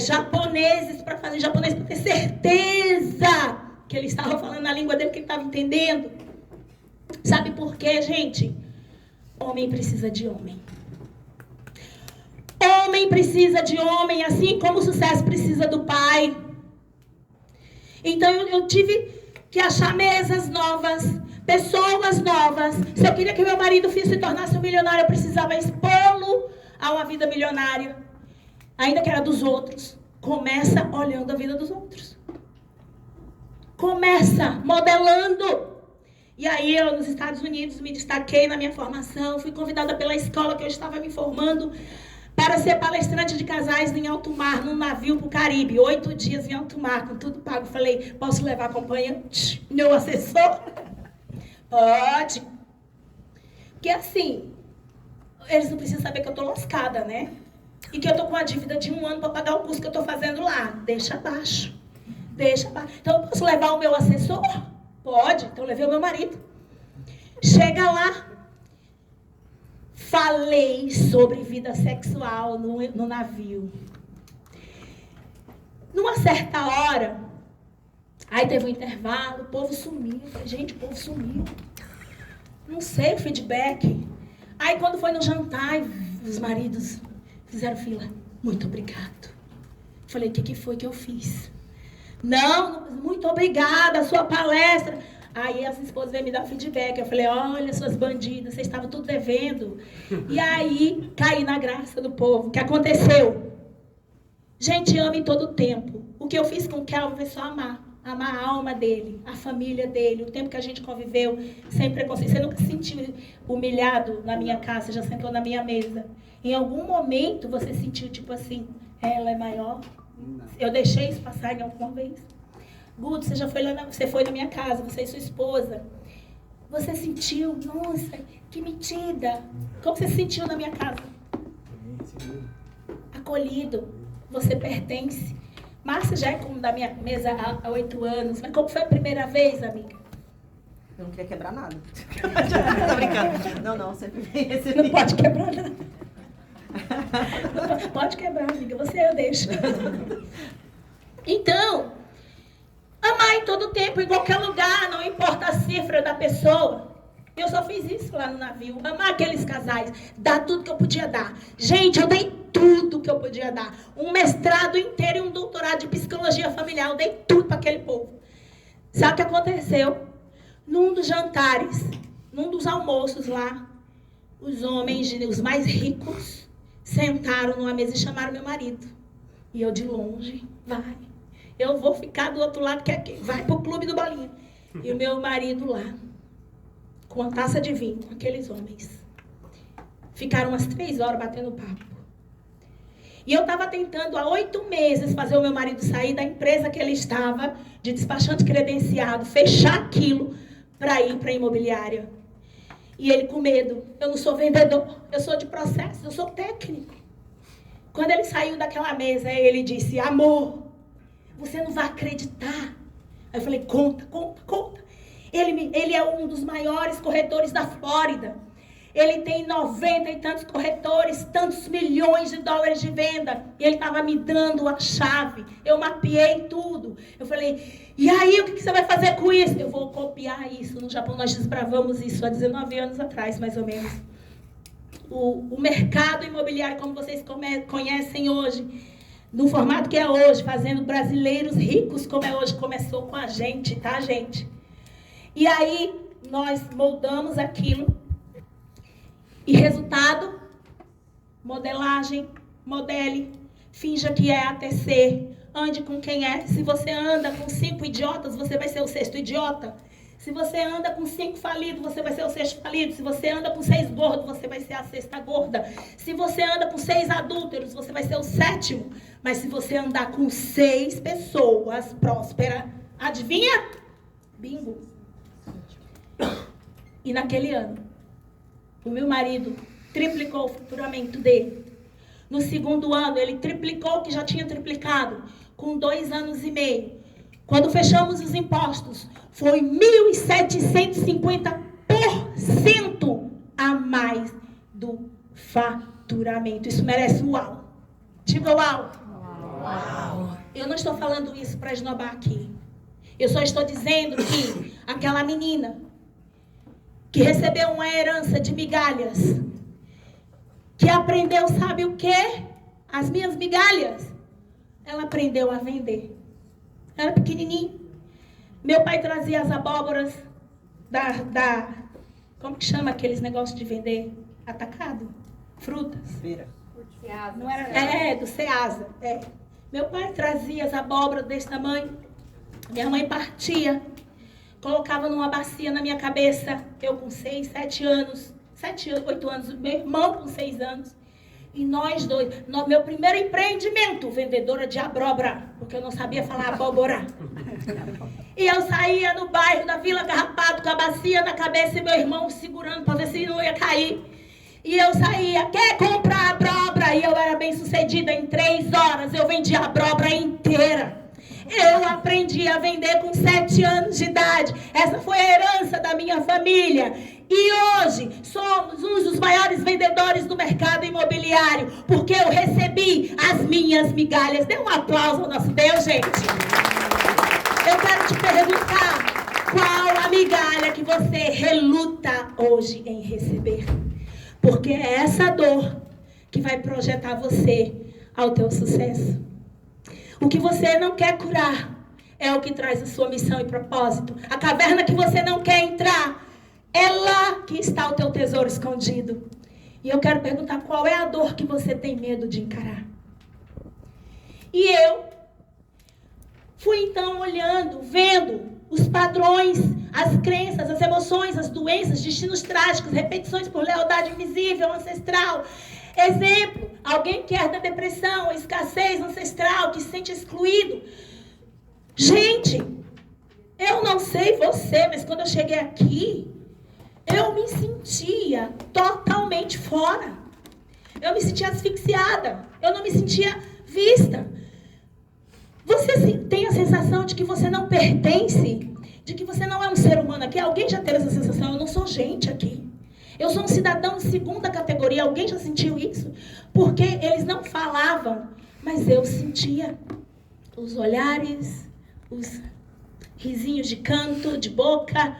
Speaker 1: japoneses para fazer japonês, para ter certeza que ele estava falando a língua dele, que ele estava entendendo. Sabe por quê, gente? Homem precisa de homem. Homem precisa de homem, assim como o sucesso precisa do pai. Então eu tive que achar mesas novas, pessoas novas. Se eu queria que meu marido se tornasse um milionário, eu precisava expô-lo a uma vida milionária. Ainda que era dos outros. Começa olhando a vida dos outros. Começa modelando. E aí eu, nos Estados Unidos, me destaquei na minha formação. Fui convidada pela escola que eu estava me formando para ser palestrante de casais em alto mar, num navio para o Caribe. 8 dias em alto mar, com tudo pago. Falei, posso levar acompanhante? Meu assessor? Pode. Porque assim, eles não precisam saber que eu estou lascada, né? E que eu estou com uma dívida de 1 ano para pagar o curso que eu estou fazendo lá. Deixa abaixo. Deixa abaixo. Então, eu posso levar o meu assessor? Pode. Então, eu levei o meu marido. Chega lá. Falei sobre vida sexual no navio. Numa certa hora, aí teve um intervalo, o povo sumiu. Gente, o povo sumiu. Não sei o feedback. Aí quando foi no jantar, os maridos fizeram fila. Muito obrigado. Falei, o que foi que eu fiz? Não, muito obrigada, a sua palestra. Aí as esposas vêm me dar feedback. Eu falei, olha, suas bandidas, vocês estavam tudo devendo. E aí, caí na graça do povo. O que aconteceu? Gente, ama em todo o tempo. O que eu fiz com o Kelvin foi só amar. Amar a alma dele, a família dele, o tempo que a gente conviveu, sem preconceito. Você nunca se sentiu humilhado na minha casa, você já sentou na minha mesa. Em algum momento, você sentiu, tipo assim, ela é maior? Eu deixei isso passar em alguma vez? Guto, você já foi lá, você foi na minha casa, você e sua esposa. Você sentiu, nossa, que metida. Como você se sentiu na minha casa? Acolhido. Você pertence. Márcia já é como da minha mesa há 8 anos. Mas como foi a primeira vez, amiga?
Speaker 2: Eu não queria quebrar nada. Tô brincando. Não, sempre vem esse.
Speaker 1: Não pode quebrar nada. Não pode quebrar, amiga. Você eu deixo. Então, amar em todo tempo, em qualquer lugar, não importa a cifra da pessoa. Eu só fiz isso lá no navio. Amar aqueles casais, dar tudo que eu podia dar. Gente, eu dei tudo que eu podia dar. Um mestrado inteiro e um doutorado de psicologia familiar. Eu dei tudo para aquele povo. Sabe o que aconteceu? Num dos jantares, num dos almoços lá, os homens, os mais ricos, sentaram numa mesa e chamaram meu marido. E eu de longe, vai. Eu vou ficar do outro lado, que é aqui. Vai pro clube do Bolinha. E o meu marido lá, com uma taça de vinho, com aqueles homens. Ficaram umas 3 horas batendo papo. E eu estava tentando há 8 meses fazer o meu marido sair da empresa que ele estava, de despachante credenciado, fechar aquilo para ir para a imobiliária. E ele com medo. Eu não sou vendedor, eu sou de processo, eu sou técnico. Quando ele saiu daquela mesa, ele disse, amor, você não vai acreditar. Aí eu falei, conta. Ele é um dos maiores corretores da Flórida. Ele tem 90 e tantos corretores, tantos milhões de dólares de venda. E ele estava me dando a chave. Eu mapeei tudo. Eu falei, e aí, o que você vai fazer com isso? Eu vou copiar isso. No Japão, nós desbravamos isso há 19 anos atrás, mais ou menos. O mercado imobiliário, como vocês conhecem hoje, no formato que é hoje, fazendo brasileiros ricos como é hoje, começou com a gente, tá, gente? E aí, nós moldamos aquilo. E resultado, modelagem, modele, finja que é ATC, ande com quem é. Se você anda com 5 idiotas, você vai ser o 6º idiota. Se você anda com 5 falidos, você vai ser o 6º falido. Se você anda com 6 gordos, você vai ser a 6ª gorda. Se você anda com 6 adúlteros, você vai ser o 7º. Mas se você andar com 6 pessoas prósperas, adivinha? Bingo. E naquele ano, o meu marido triplicou o faturamento dele. No 2º ano, ele triplicou o que já tinha triplicado, com 2 anos e meio. Quando fechamos os impostos, foi 1.750% a mais do faturamento. Isso merece uau. Diga uau. Uau. Eu não estou falando isso para esnobar aqui. Eu só estou dizendo que aquela menina que recebeu uma herança de migalhas, que aprendeu, sabe o quê? As minhas migalhas. Ela aprendeu a vender. Era pequenininho. Meu pai trazia as abóboras como que chama aqueles negócios de vender? Atacado? Frutas.
Speaker 2: Feira.
Speaker 1: Não era, do Ceasa. É. Meu pai trazia as abóboras desse tamanho. Minha mãe partia. Colocava numa bacia na minha cabeça, eu com 6, 7 anos, 8 anos, meu irmão com 6 anos. E nós dois, meu primeiro empreendimento, vendedora de abóbora, porque eu não sabia falar abóbora. E eu saía no bairro da Vila Carrapato com a bacia na cabeça e meu irmão segurando para ver se não ia cair. E eu saía, quer comprar abóbora? E eu era bem sucedida, em 3 horas eu vendia a abóbora inteira. Eu aprendi a vender com 7 anos de idade. Essa foi a herança da minha família. E hoje somos um dos maiores vendedores do mercado imobiliário, porque eu recebi as minhas migalhas. Dê um aplauso ao nosso Deus, gente. Eu quero te perguntar, qual a migalha que você reluta hoje em receber? Porque é essa dor que vai projetar você ao teu sucesso. O que você não quer curar é o que traz a sua missão e propósito. A caverna que você não quer entrar, é lá que está o teu tesouro escondido. E eu quero perguntar, qual é a dor que você tem medo de encarar? E eu fui então olhando, vendo os padrões, as crenças, as emoções, as doenças, destinos trágicos, repetições por lealdade invisível, ancestral. Exemplo, alguém que herda depressão, escassez ancestral, que se sente excluído. Gente, eu não sei você, mas quando eu cheguei aqui, eu me sentia totalmente fora. Eu me sentia asfixiada. Eu não me sentia vista. Você tem a sensação de que você não pertence? De que você não é um ser humano aqui? Alguém já teve essa sensação? Eu não sou gente aqui. Eu sou um cidadão de segunda categoria. Alguém já sentiu isso? Porque eles não falavam, mas eu sentia. Os olhares, os risinhos de canto, de boca,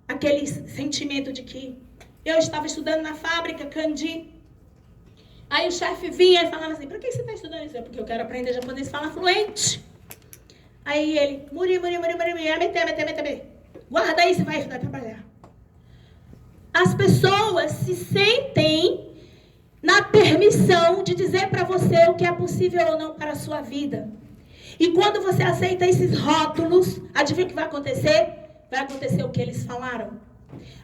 Speaker 1: aquele sentimento de que eu estava estudando na fábrica, Candi. Aí o chefe vinha e falava assim, para que você está estudando isso? Porque eu quero aprender japonês e falar fluente. Aí ele, muri, guarda aí, você vai estudar trabalhar. As pessoas se sentem na permissão de dizer para você o que é possível ou não para a sua vida. E quando você aceita esses rótulos, adivinha o que vai acontecer? Vai acontecer o que eles falaram.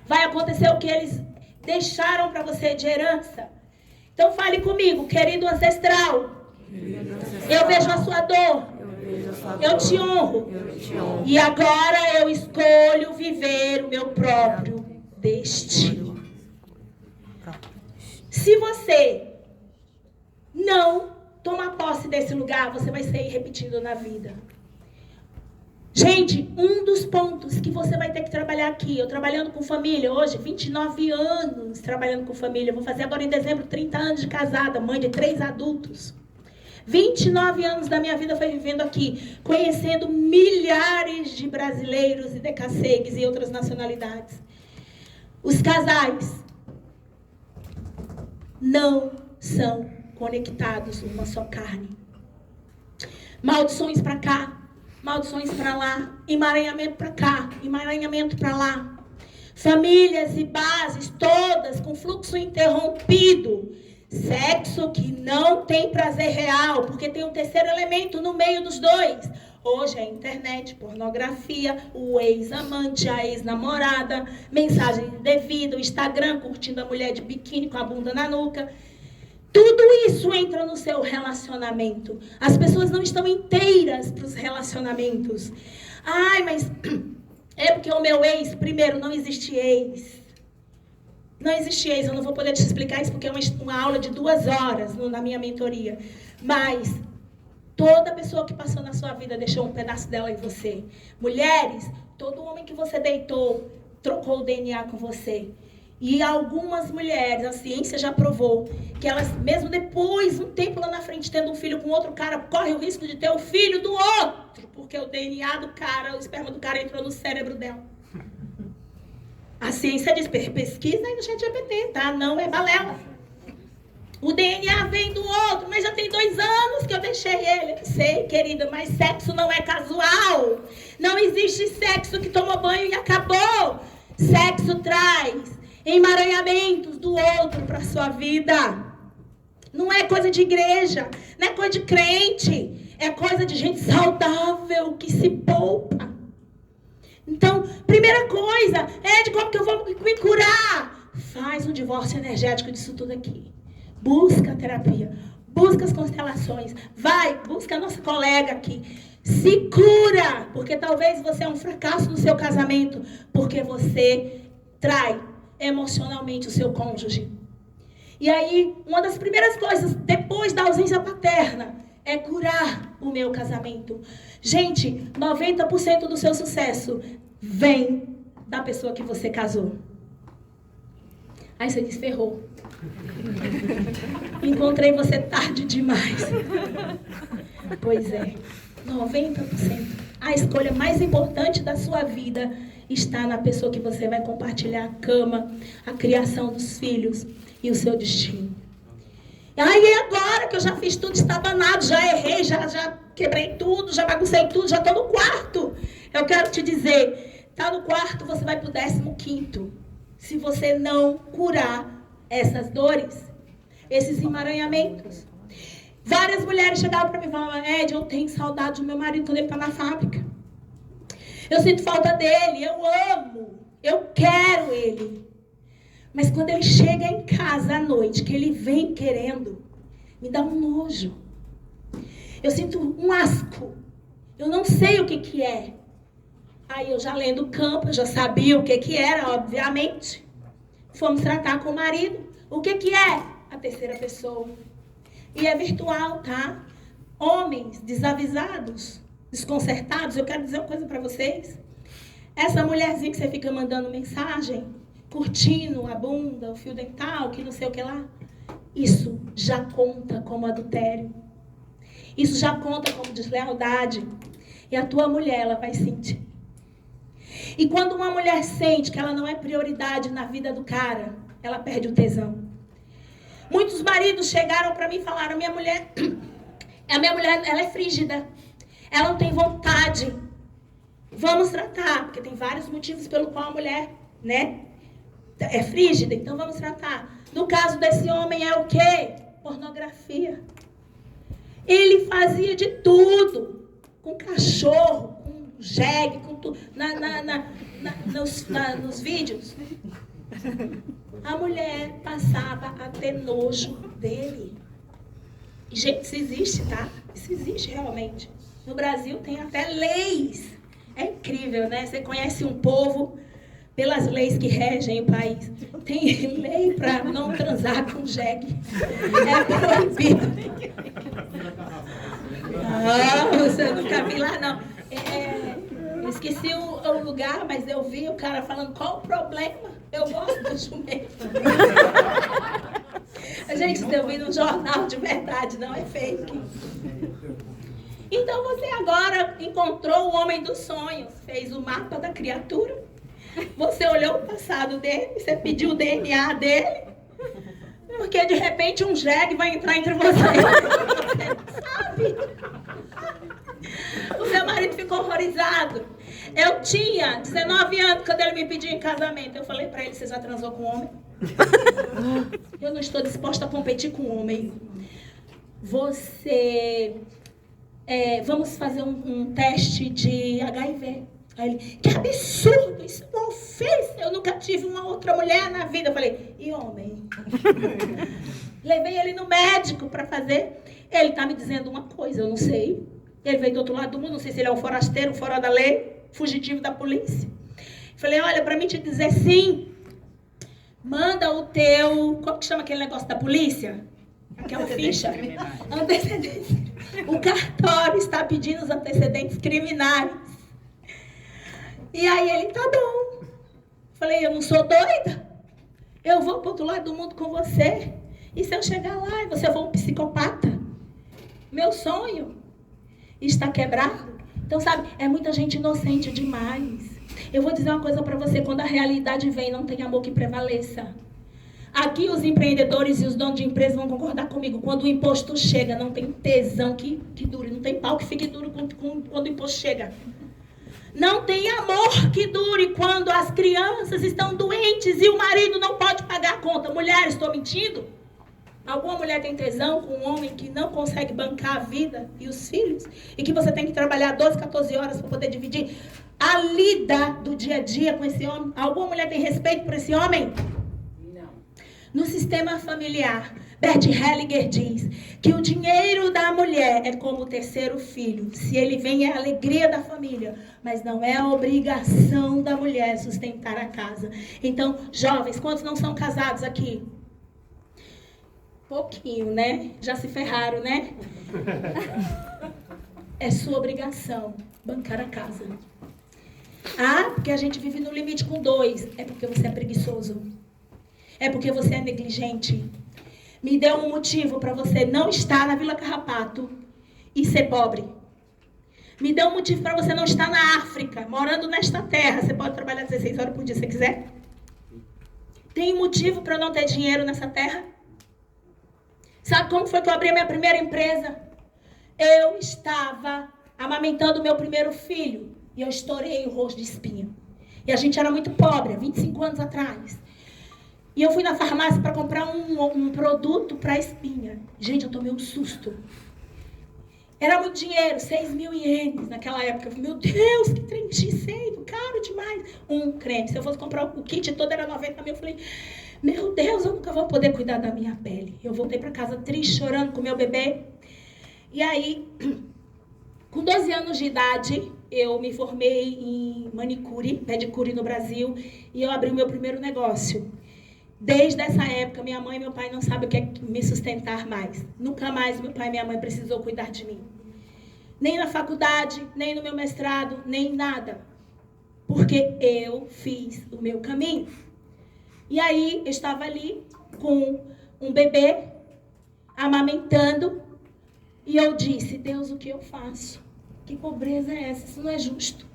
Speaker 1: Vai acontecer o que eles deixaram para você de herança. Então fale comigo, querido ancestral. Eu vejo a sua dor. Eu te honro. E agora eu escolho viver o meu próprio destino. Se você não tomar posse desse lugar, você vai ser repetido na vida. Gente, um dos pontos que você vai ter que trabalhar aqui, eu trabalhando com família hoje, 29 anos trabalhando com família, vou fazer agora em dezembro 30 anos de casada, mãe de 3 adultos. 29 anos da minha vida foi vivendo aqui, conhecendo milhares de brasileiros e decassegues e outras nacionalidades. Os casais não são conectados numa só carne. Maldições para cá, maldições para lá, emaranhamento para cá, emaranhamento para lá. Famílias e bases todas com fluxo interrompido. Sexo que não tem prazer real, porque tem um terceiro elemento no meio dos dois. Hoje é a internet, pornografia, o ex-amante, a ex-namorada, mensagem indevida, o Instagram curtindo a mulher de biquíni com a bunda na nuca. Tudo isso entra no seu relacionamento. As pessoas não estão inteiras para os relacionamentos. Ai, mas é porque o meu ex, primeiro, não existe ex. Não existe ex, eu não vou poder te explicar isso porque é uma aula de 2 horas na minha mentoria. Mas toda pessoa que passou na sua vida deixou um pedaço dela em você. Mulheres, todo homem que você deitou, trocou o DNA com você. E algumas mulheres, a ciência já provou, que elas, mesmo depois, um tempo lá na frente, tendo um filho com outro cara, corre o risco de ter o filho do outro. Porque o DNA do cara, o esperma do cara entrou no cérebro dela. A ciência diz, pesquisa aí no ChatGPT, tá? Não é balela. O DNA vem do outro, mas já tem 2 anos que eu deixei ele. Eu sei, querida, mas sexo não é casual. Não existe sexo que toma banho e acabou. Sexo traz emaranhamentos do outro para sua vida. Não é coisa de igreja, não é coisa de crente. É coisa de gente saudável que se poupa. Então, primeira coisa, de como que eu vou me curar? Faz um divórcio energético disso tudo aqui. Busca a terapia. Busca as constelações. Vai, busca a nossa colega aqui. Se cura, porque talvez você é um fracasso no seu casamento, porque você trai emocionalmente o seu cônjuge. E aí, uma das primeiras coisas, depois da ausência paterna, é curar o meu casamento. Gente, 90% do seu sucesso vem da pessoa que você casou. Aí você diz, ferrou. Encontrei você tarde demais. Pois é, 90%. A escolha mais importante da sua vida está na pessoa que você vai compartilhar a cama, a criação dos filhos e o seu destino. Aí agora que eu já fiz tudo estabanado, já errei, já quebrei tudo, já baguncei tudo, já estou no quarto. Eu quero te dizer, tá no quarto, você vai para o 15º. Se você não curar essas dores, esses emaranhamentos. Várias mulheres chegavam para mim e falavam, Ed, eu tenho saudade do meu marido quando ele está na fábrica. Eu sinto falta dele, eu amo, eu quero ele. Mas quando ele chega em casa à noite, que ele vem querendo, me dá um nojo. Eu sinto um asco. Eu não sei o que é. Aí eu já lendo o campo, eu já sabia o que era, obviamente. Fomos tratar com o marido. O que é? A terceira pessoa. E é virtual, tá? Homens desavisados, desconcertados. Eu quero dizer uma coisa para vocês. Essa mulherzinha que você fica mandando mensagem, curtindo a bunda, o fio dental, que não sei o que lá. Isso já conta como adultério. Isso já conta como deslealdade. E a tua mulher, ela vai sentir. E quando uma mulher sente que ela não é prioridade na vida do cara, ela perde o tesão. Muitos maridos chegaram para mim e falaram, a minha mulher, ela é frígida. Ela não tem vontade. Vamos tratar, porque tem vários motivos pelo qual a mulher, né, é frígida, então vamos tratar. No caso desse homem é o quê? Pornografia. Ele fazia de tudo. Com cachorro, com jegue, com tudo. Nos vídeos. A mulher passava a ter nojo dele. E, gente, isso existe, tá? Isso existe realmente. No Brasil tem até leis. É incrível, né? Você conhece um povo pelas leis que regem o país. Tem lei para não transar com jegue. É proibido. Você nunca vi lá, não. Eu esqueci o lugar, mas eu vi o cara falando, qual o problema? Eu gosto do jumento. Gente, eu vi no jornal de verdade, não é fake. Então você agora encontrou o homem dos sonhos, fez o mapa da criatura, você olhou o passado dele, você pediu o DNA dele, porque de repente um jegue vai entrar entre vocês. Você não sabe. O meu marido ficou horrorizado. Eu tinha 19 anos quando ele me pediu em casamento. Eu falei pra ele, você já transou com homem? Eu não estou disposta a competir com homem. Vamos fazer um teste de HIV. Aí ele, que absurdo, isso é uma ofensa. Eu nunca tive uma outra mulher na vida. Eu falei, e homem? Levei ele no médico para fazer. Ele tá me dizendo uma coisa, eu não sei. Ele veio do outro lado do mundo, não sei se ele é um forasteiro, fora da lei, fugitivo da polícia. Falei, olha, para mim te dizer sim, manda o teu, como que chama aquele negócio da polícia? Aquela ficha. Antecedentes. O cartório está pedindo os antecedentes criminais. E aí ele, tá bom. Falei, eu não sou doida. Eu vou pro outro lado do mundo com você. E se eu chegar lá e você for um psicopata? Meu sonho está quebrado. Então, sabe, é muita gente inocente demais. Eu vou dizer uma coisa para você, quando a realidade vem, não tem amor que prevaleça. Aqui os empreendedores e os donos de empresas vão concordar comigo. Quando o imposto chega, não tem tesão que dure. Não tem pau que fique duro quando o imposto chega. Não tem amor que dure quando as crianças estão doentes e o marido não pode pagar a conta. Mulheres, estou mentindo? Alguma mulher tem tesão com um homem que não consegue bancar a vida e os filhos? E que você tem que trabalhar 12, 14 horas para poder dividir a lida do dia a dia com esse homem? Alguma mulher tem respeito por esse homem? Não. No sistema familiar, Bert Hellinger diz que o dinheiro da mulher é como o terceiro filho. Se ele vem, é a alegria da família, mas não é a obrigação da mulher sustentar a casa. Então, jovens, quantos não são casados aqui? Pouquinho, né? Já se ferraram, né? É sua obrigação bancar a casa. Ah, porque a gente vive no limite com 2. É porque você é preguiçoso. É porque você é negligente. Me dê um motivo para você não estar na Vila Carrapato e ser pobre. Me dê um motivo para você não estar na África, morando nesta terra. Você pode trabalhar 16 horas por dia se quiser. Tem motivo para eu não ter dinheiro nessa terra? Sabe como foi que eu abri a minha primeira empresa? Eu estava amamentando o meu primeiro filho e eu estourei o rosto de espinha. E a gente era muito pobre, há 25 anos atrás. E eu fui na farmácia para comprar um produto para espinha. Gente, eu tomei um susto. Era muito dinheiro, 6.000 ienes naquela época. Eu falei, meu Deus, que trem cheio, caro demais. Um creme. Se eu fosse comprar o kit todo, era 90 mil. Eu falei, meu Deus, eu nunca vou poder cuidar da minha pele. Eu voltei para casa triste, chorando com meu bebê. E aí, com 12 anos de idade, eu me formei em manicure, pedicure no Brasil. E eu abri o meu primeiro negócio. Desde essa época, minha mãe e meu pai não sabem o que é me sustentar mais. Nunca mais meu pai e minha mãe precisou cuidar de mim. Nem na faculdade, nem no meu mestrado, nem nada. Porque eu fiz o meu caminho. E aí, eu estava ali com um bebê, amamentando, e eu disse, Deus, o que eu faço? Que pobreza é essa? Isso não é justo.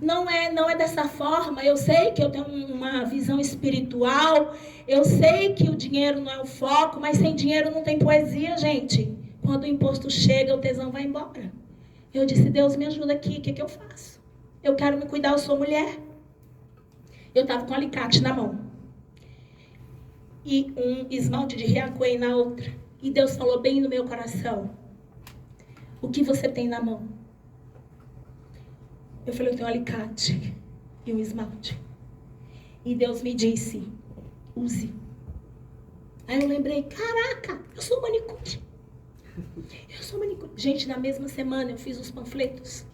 Speaker 1: Não é dessa forma. Eu sei que eu tenho uma visão espiritual, eu sei que o dinheiro não é o foco, mas sem dinheiro não tem poesia, gente. Quando o imposto chega, o tesão vai embora. Eu disse, Deus, me ajuda aqui, o que eu faço? Eu quero me cuidar, eu sou mulher. Eu estava com um alicate na mão e um esmalte de Riaquém na outra. E Deus falou bem no meu coração, o que você tem na mão? Eu falei, eu tenho um alicate e um esmalte. E Deus me disse, use. Aí eu lembrei, caraca, eu sou manicure. Eu sou manicure. Gente, na mesma semana eu fiz os panfletos.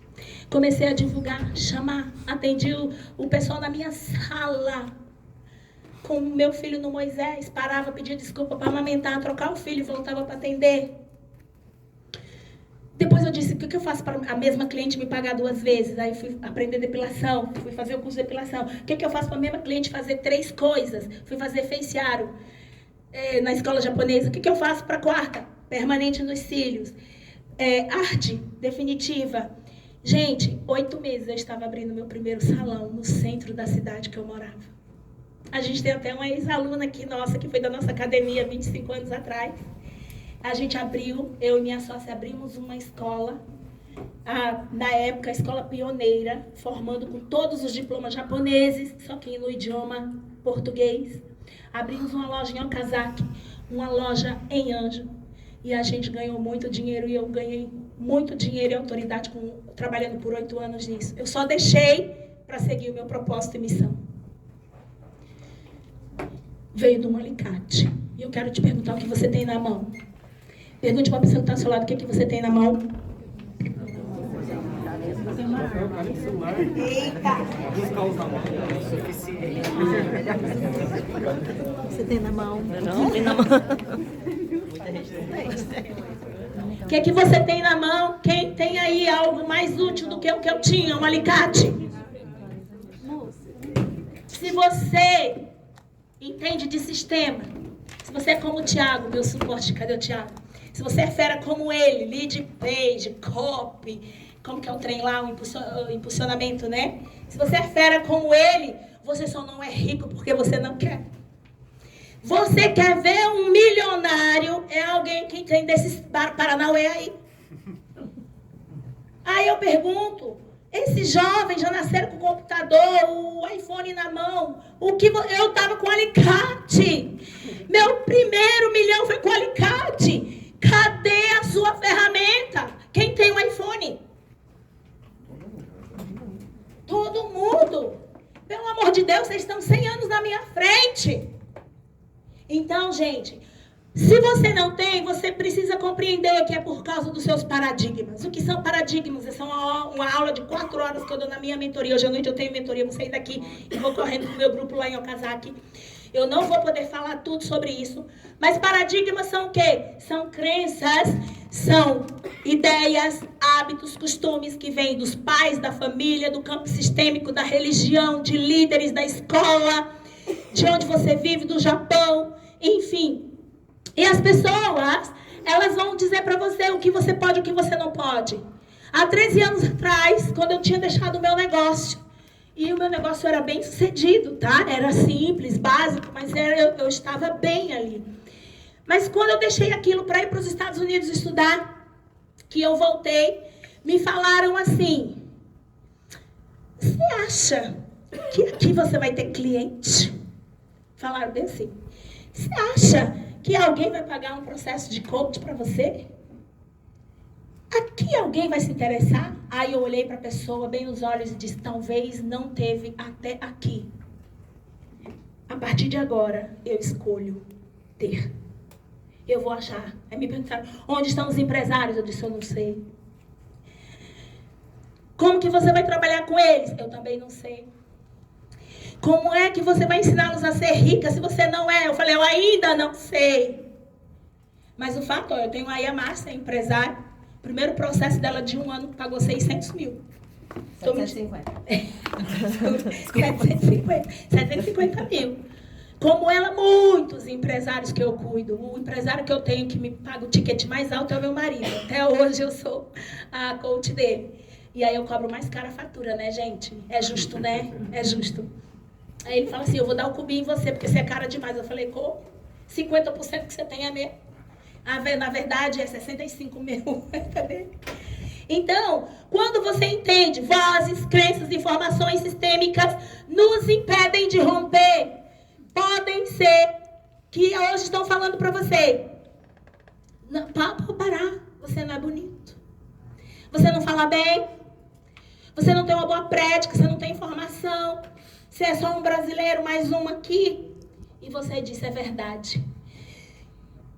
Speaker 1: Comecei a divulgar, chamar. Atendi o pessoal na minha sala. Com o meu filho no Moisés. Parava, pedia desculpa para amamentar, trocar o filho e voltava para atender. Depois eu disse, o que eu faço para a mesma cliente me pagar 2 vezes? Aí fui aprender depilação, fui fazer o curso de depilação. O que eu faço para a mesma cliente fazer 3 coisas? Fui fazer faciário na escola japonesa. O que eu faço para a 4ª? Permanente nos cílios. Arte definitiva. Gente, 8 meses eu estava abrindo meu primeiro salão no centro da cidade que eu morava. A gente tem até uma ex-aluna aqui nossa, que foi da nossa academia 25 anos atrás. A gente abriu, eu e minha sócia abrimos uma escola, na época a escola pioneira, formando com todos os diplomas japoneses, só que no idioma português. Abrimos uma loja em Okazaki, uma loja em Anjo, e a gente ganhou muito dinheiro, e eu ganhei muito dinheiro e autoridade trabalhando por 8 anos nisso. Eu só deixei para seguir o meu propósito e missão. Veio de um alicate. E eu quero te perguntar o que você tem na mão. Pergunte para a pessoa que está ao seu lado o que você tem na mão. Eita!
Speaker 2: Você tem na mão?
Speaker 3: Não, tem na mão.
Speaker 2: Muita gente não tem.
Speaker 1: O que você tem na mão? Quem tem aí algo mais útil do que o que eu tinha? Um alicate? Se você entende de sistema, se você é como o Thiago, meu suporte, cadê o Thiago? Se você é fera como ele, lead page, copy, como que é o trem lá, o impulsionamento, né? Se você é fera como ele, você só não é rico porque você não quer. Você quer ver um milionário, é alguém que tem desses paranauê aí. Aí eu pergunto, esses jovens já nasceram com o computador, o iPhone na mão, eu estava com alicate. Meu primeiro milhão foi com alicate. Cadê a sua ferramenta? Quem tem um iPhone? Todo mundo. Pelo amor de Deus, vocês estão 100 anos na minha frente. Então, gente, se você não tem, você precisa compreender que é por causa dos seus paradigmas. O que são paradigmas? Essa é uma aula de 4 horas que eu dou na minha mentoria. Hoje à noite eu tenho mentoria, vou sair daqui e vou correndo com o meu grupo lá em Okazaki. Eu não vou poder falar tudo sobre isso. Mas paradigmas são o quê? São crenças, são ideias, hábitos, costumes que vêm dos pais, da família, do campo sistêmico, da religião, de líderes da escola, de onde você vive, do Japão, enfim. E as pessoas, elas vão dizer para você o que você pode e o que você não pode. Há 13 anos atrás, quando eu tinha deixado o meu negócio, e o meu negócio era bem sucedido, tá? Era simples, básico, mas eu estava bem ali. Mas quando eu deixei aquilo para ir para os Estados Unidos estudar, que eu voltei, me falaram assim: você acha que aqui você vai ter cliente? Falaram bem assim. Você acha que alguém vai pagar um processo de coach para você? Aqui alguém vai se interessar? Aí eu olhei para a pessoa bem nos olhos e disse: talvez não teve até aqui. A partir de agora, eu escolho ter. Eu vou achar. Aí me perguntaram: onde estão os empresários? Eu disse: eu não sei. Como que você vai trabalhar com eles? Eu também não sei. Como é que você vai ensiná-los a ser rica se você não é? Eu falei: eu ainda não sei. Mas o fato é, eu tenho aí a Márcia, empresária. O primeiro processo dela de 1 ano pagou 600 mil.
Speaker 2: 750.
Speaker 1: 750 mil. Como ela, muitos empresários que eu cuido. O empresário que eu tenho que me paga o ticket mais alto é o meu marido. Até hoje eu sou a coach dele. E aí eu cobro mais cara a fatura, né, gente? É justo, né? É justo. Aí ele fala assim: eu vou dar o cubinho em você, porque você é cara demais. Eu falei: como? 50% que você tem é meu. Na verdade, é 65 mil. Cadê? Então, quando você entende, vozes, crenças, informações sistêmicas nos impedem de romper. Podem ser que hoje estão falando para você: pode parar, você não é bonito. Você não fala bem. Você não tem uma boa prática, você não tem informação. Você é só um brasileiro, mais um aqui. E você disse: é verdade.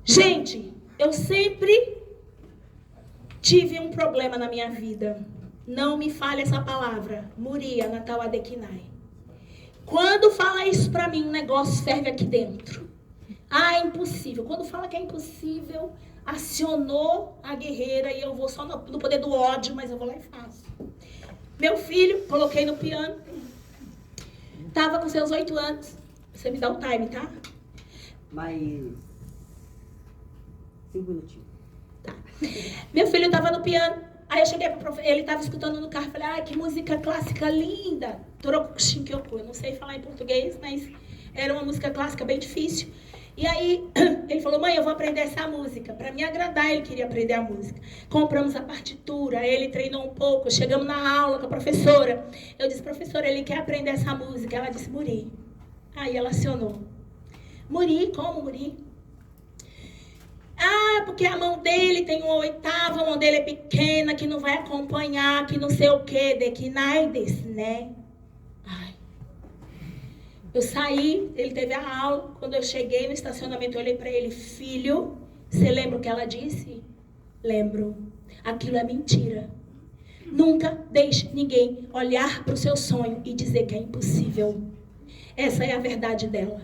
Speaker 1: Gente, eu sempre tive um problema na minha vida. Não me fale essa palavra. Muria, Natal Adekinai. Quando fala isso pra mim, um negócio ferve aqui dentro. Ah, é impossível. Quando fala que é impossível, acionou a guerreira e eu vou só no poder do ódio, mas eu vou lá e faço. Meu filho, coloquei no piano. Tava com seus 8 anos. Você me dá o time, tá?
Speaker 2: Mais 5 minutinhos.
Speaker 1: Tá. Meu filho tava no piano. Aí eu cheguei pro professor, ele tava escutando no carro. Falei: ai, que música clássica linda. Torokushinkyoku. Eu não sei falar em português, mas era uma música clássica bem difícil. E aí, ele falou: mãe, eu vou aprender essa música. Para me agradar, ele queria aprender a música. Compramos a partitura, ele treinou um pouco. Chegamos na aula com a professora. Eu disse: professora, ele quer aprender essa música. Ela disse: Muri. Aí ela acionou. Muri? Como Muri? Ah, porque a mão dele tem uma oitava, a mão dele é pequena, que não vai acompanhar, que não sei o quê. Dekinai desu, né? Ai. Eu saí, ele teve a aula. Quando eu cheguei no estacionamento, eu olhei para ele: filho, você lembra o que ela disse? Lembro. Aquilo é mentira. Nunca deixe ninguém olhar para o seu sonho e dizer que é impossível. Essa é a verdade dela.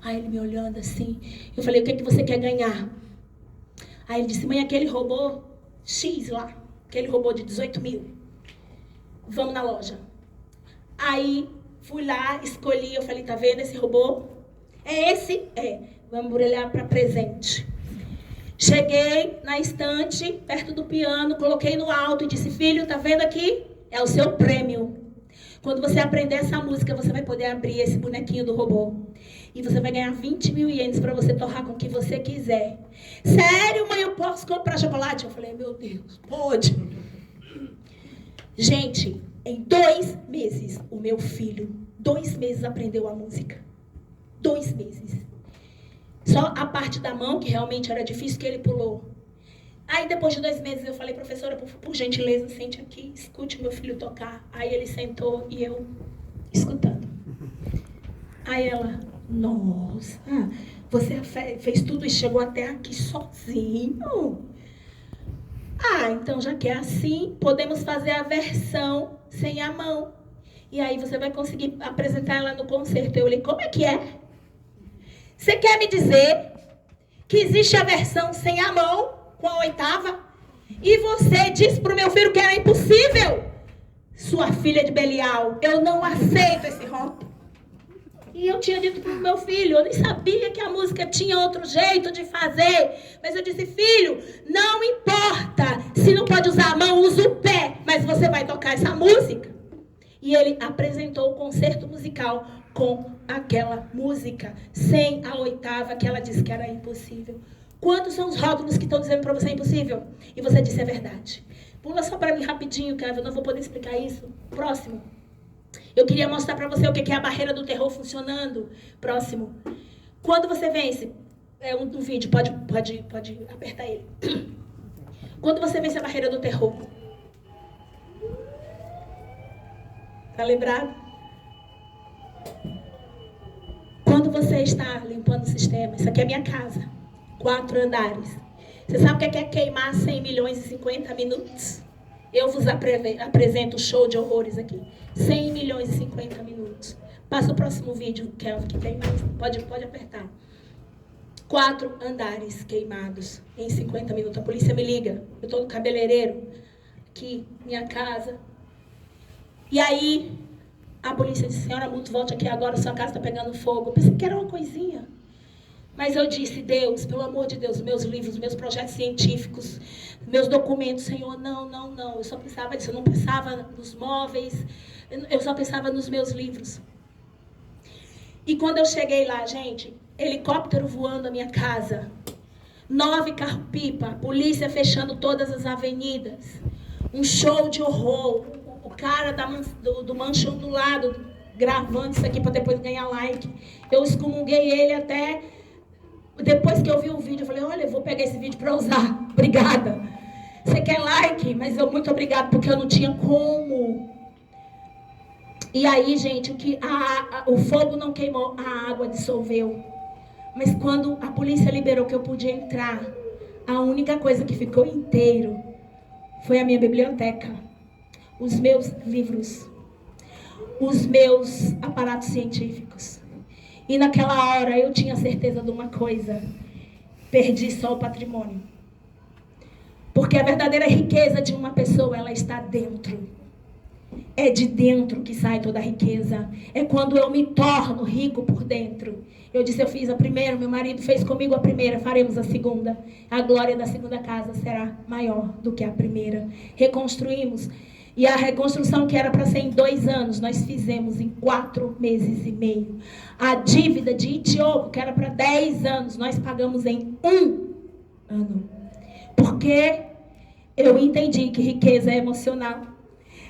Speaker 1: Aí ele me olhando assim, eu falei: o que é que você quer ganhar? Aí ele disse: mãe, aquele robô X lá, aquele robô de 18 mil. Vamos na loja. Aí fui lá, escolhi, eu falei: tá vendo esse robô? É esse? É. Vamos embrulhar para presente. Cheguei na estante, perto do piano, coloquei no alto e disse: filho, tá vendo aqui? É o seu prêmio. Quando você aprender essa música, você vai poder abrir esse bonequinho do robô. E você vai ganhar 20 mil ienes para você torrar com o que você quiser. Sério, mãe, eu posso comprar chocolate? Eu falei: meu Deus, pode. Gente, em 2 meses, o meu filho, 2 meses aprendeu a música. 2 meses. Só a parte da mão, que realmente era difícil, que ele pulou. Aí, depois de 2 meses, eu falei: professora, por gentileza, sente aqui, escute meu filho tocar. Aí ele sentou e eu escutando. Aí ela: nossa, Você fez tudo e chegou até aqui sozinho? Ah, então já que é assim, podemos fazer a versão sem a mão. E aí você vai conseguir apresentar ela no concerto. Eu olhei, como é que é? Você quer me dizer que existe a versão sem a mão, com a oitava? E você disse pro meu filho que era impossível? Sua filha de Belial, eu não aceito esse rompe. E eu tinha dito pro meu filho, eu nem sabia que a música tinha outro jeito de fazer. Mas eu disse, filho, não importa se não pode usar a mão, usa o pé. Mas você vai tocar essa música. E ele apresentou o concerto musical com aquela música, sem a oitava que ela disse que era impossível. Quantos são os rótulos que estão dizendo para você impossível? E você disse é verdade. Pula só para mim rapidinho, Kevin, eu não vou poder explicar isso. Próximo. Eu queria mostrar para você o que é a barreira do terror funcionando. Próximo. Quando você vence, um vídeo, pode apertar ele. Quando você vence a barreira do terror. Tá lembrado? Quando você está limpando o sistema, isso aqui é minha casa. 4 andares. Você sabe o que é queimar 100 milhões e 50 minutos? Eu vos apresento o show de horrores aqui. 100 milhões e 50 minutos. Passa o próximo vídeo, Kelvin, que tem mais. Pode apertar. 4 andares queimados em 50 minutos. A polícia me liga. Eu estou no cabeleireiro. Aqui, minha casa. E aí, a polícia disse, senhora Muto, volte aqui agora, sua casa está pegando fogo. Eu pensei que era uma coisinha. Mas eu disse, Deus, pelo amor de Deus, meus livros, meus projetos científicos, meus documentos, Senhor, não. Eu só pensava disso, eu não pensava nos móveis, eu só pensava nos meus livros. E quando eu cheguei lá, gente, helicóptero voando a minha casa, 9 carro-pipa, a polícia fechando todas as avenidas, um show de horror, o cara do manchão do lado, gravando isso aqui para depois ganhar like. Eu excomunguei ele até... Depois que eu vi o vídeo, eu falei, olha, eu vou pegar esse vídeo para usar. Obrigada. Você quer like? Mas eu muito obrigada, porque eu não tinha como. E aí, gente, o fogo não queimou, a água dissolveu. Mas quando a polícia liberou que eu podia entrar, a única coisa que ficou inteiro foi a minha biblioteca. Os meus livros. Os meus aparatos científicos. E naquela hora eu tinha certeza de uma coisa. Perdi só o patrimônio. Porque a verdadeira riqueza de uma pessoa, ela está dentro. É de dentro que sai toda a riqueza. É quando eu me torno rico por dentro. Eu disse, eu fiz a primeira, meu marido fez comigo a primeira, faremos a segunda. A glória da segunda casa será maior do que a primeira. Reconstruímos. E a reconstrução que era para ser em 2 anos, nós fizemos em 4 meses e meio. A dívida de Itioco, que era para 10 anos, nós pagamos em 1 ano. Porque eu entendi que riqueza é emocional.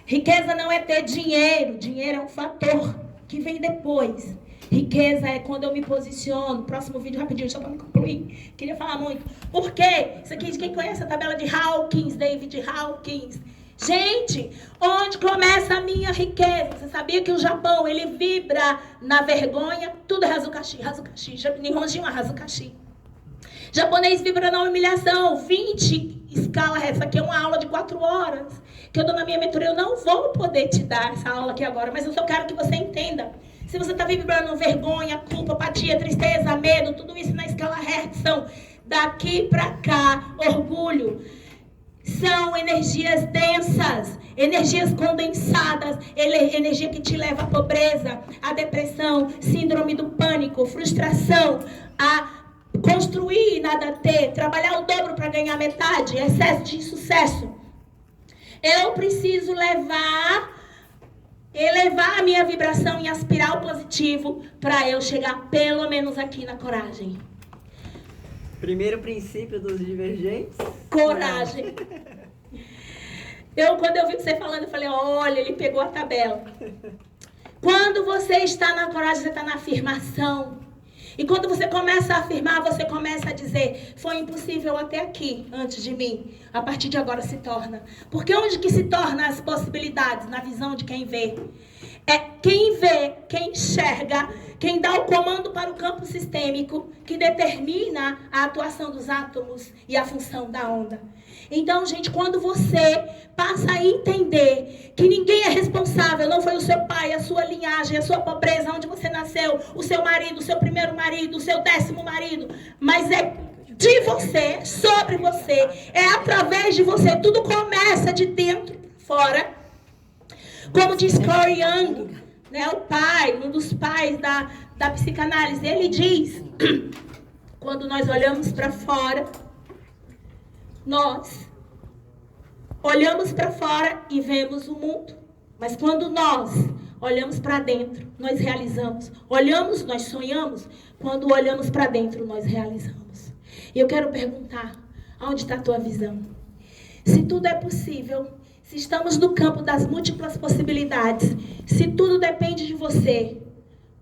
Speaker 1: Riqueza não é ter dinheiro. Dinheiro é um fator que vem depois. Riqueza é quando eu me posiciono. Próximo vídeo rapidinho, só para me concluir. Queria falar muito. Por quê? Isso aqui, quem conhece a tabela de Hawkins, David Hawkins. Gente, onde começa a minha riqueza? Você sabia que o Japão, ele vibra na vergonha? Tudo é Hazukashi. Nihonjin é Hazukashi. Japonês vibra na humilhação. 20 escala. Essa aqui é uma aula de 4 horas. Que eu dou na minha mentoria. Eu não vou poder te dar essa aula aqui agora. Mas eu só quero que você entenda. Se você está vibrando vergonha, culpa, apatia, tristeza, medo, tudo isso na escala Hertz são daqui para cá, orgulho. São energias densas, energias condensadas, energia que te leva à pobreza, à depressão, síndrome do pânico, frustração, a construir e nada ter, trabalhar o dobro para ganhar metade, excesso de insucesso. Eu preciso elevar a minha vibração e aspirar o positivo para eu chegar pelo menos aqui na coragem.
Speaker 2: Primeiro princípio dos divergentes?
Speaker 1: Coragem. Quando eu vi você falando, eu falei, olha, ele pegou a tabela. Quando você está na coragem, você está na afirmação. E quando você começa a afirmar, você começa a dizer, foi impossível até aqui, antes de mim. A partir de agora se torna. Porque onde que se torna as possibilidades? Na visão de quem vê. É quem vê, quem enxerga, quem dá o comando para o campo sistêmico, que determina a atuação dos átomos e a função da onda. Então, gente, quando você passa a entender que ninguém é responsável, não foi o seu pai, a sua linhagem, a sua pobreza, onde você nasceu, o seu marido, o seu primeiro marido, o seu 10º marido, mas é de você, sobre você, é através de você, tudo começa de dentro para fora. Como diz Corey Young, né, o pai, um dos pais da psicanálise, ele diz, quando nós olhamos para fora, nós olhamos para fora e vemos o mundo. Mas quando nós olhamos para dentro, nós realizamos. Olhamos, nós sonhamos. Quando olhamos para dentro, nós realizamos. E eu quero perguntar, onde está a tua visão? Se tudo é possível, se estamos no campo das múltiplas possibilidades, se tudo depende de você,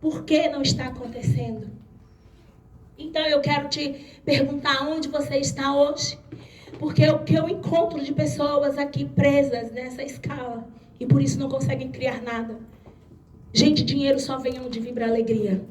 Speaker 1: por que não está acontecendo? Então eu quero te perguntar onde você está hoje. Porque o que eu encontro de pessoas aqui presas nessa escala e por isso não conseguem criar nada. Gente, dinheiro só vem onde vibra alegria.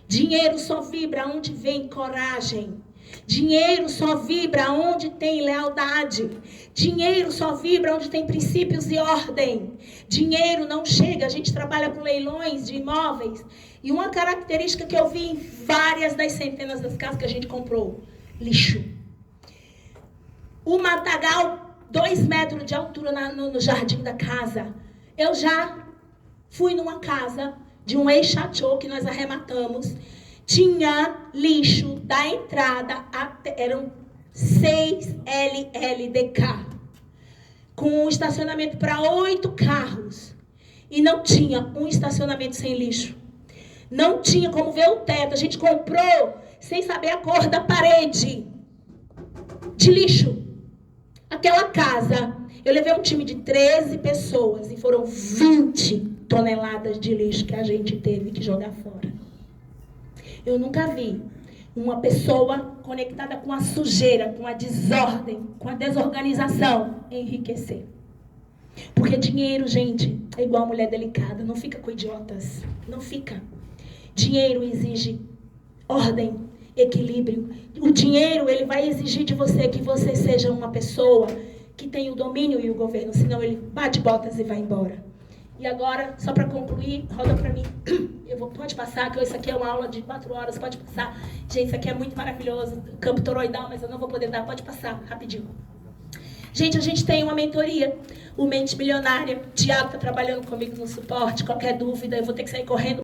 Speaker 1: Dinheiro só vibra onde vem coragem. Dinheiro só vibra onde tem lealdade. Dinheiro só vibra onde tem princípios e ordem. Dinheiro não chega. A gente trabalha com leilões de imóveis. E uma característica que eu vi em várias das centenas das casas que a gente comprou: lixo. O matagal, 2 metros de altura no jardim da casa. Eu já fui numa casa de um ex-chachô que nós arrematamos. Tinha lixo da entrada, eram 6 LLDK. Com um estacionamento para 8 carros. E não tinha um estacionamento sem lixo. Não tinha como ver o teto. A gente comprou sem saber a cor da parede de lixo. Aquela casa, eu levei um time de 13 pessoas e foram 20 toneladas de lixo que a gente teve que jogar fora. Eu nunca vi uma pessoa conectada com a sujeira, com a desordem, com a desorganização enriquecer. Porque dinheiro, gente, é igual a mulher delicada, não fica com idiotas, não fica. Dinheiro exige ordem, equilíbrio. O dinheiro, ele vai exigir de você que você seja uma pessoa que tem o domínio e o governo, senão ele bate botas e vai embora. E agora, só para concluir, roda para mim. Pode passar, que isso aqui é uma aula de 4 horas, pode passar. Gente, isso aqui é muito maravilhoso, campo toroidal, mas eu não vou poder dar, pode passar, rapidinho. Gente, a gente tem uma mentoria, o Mente Milionária. O Thiago está trabalhando comigo no suporte, qualquer dúvida, eu vou ter que sair correndo.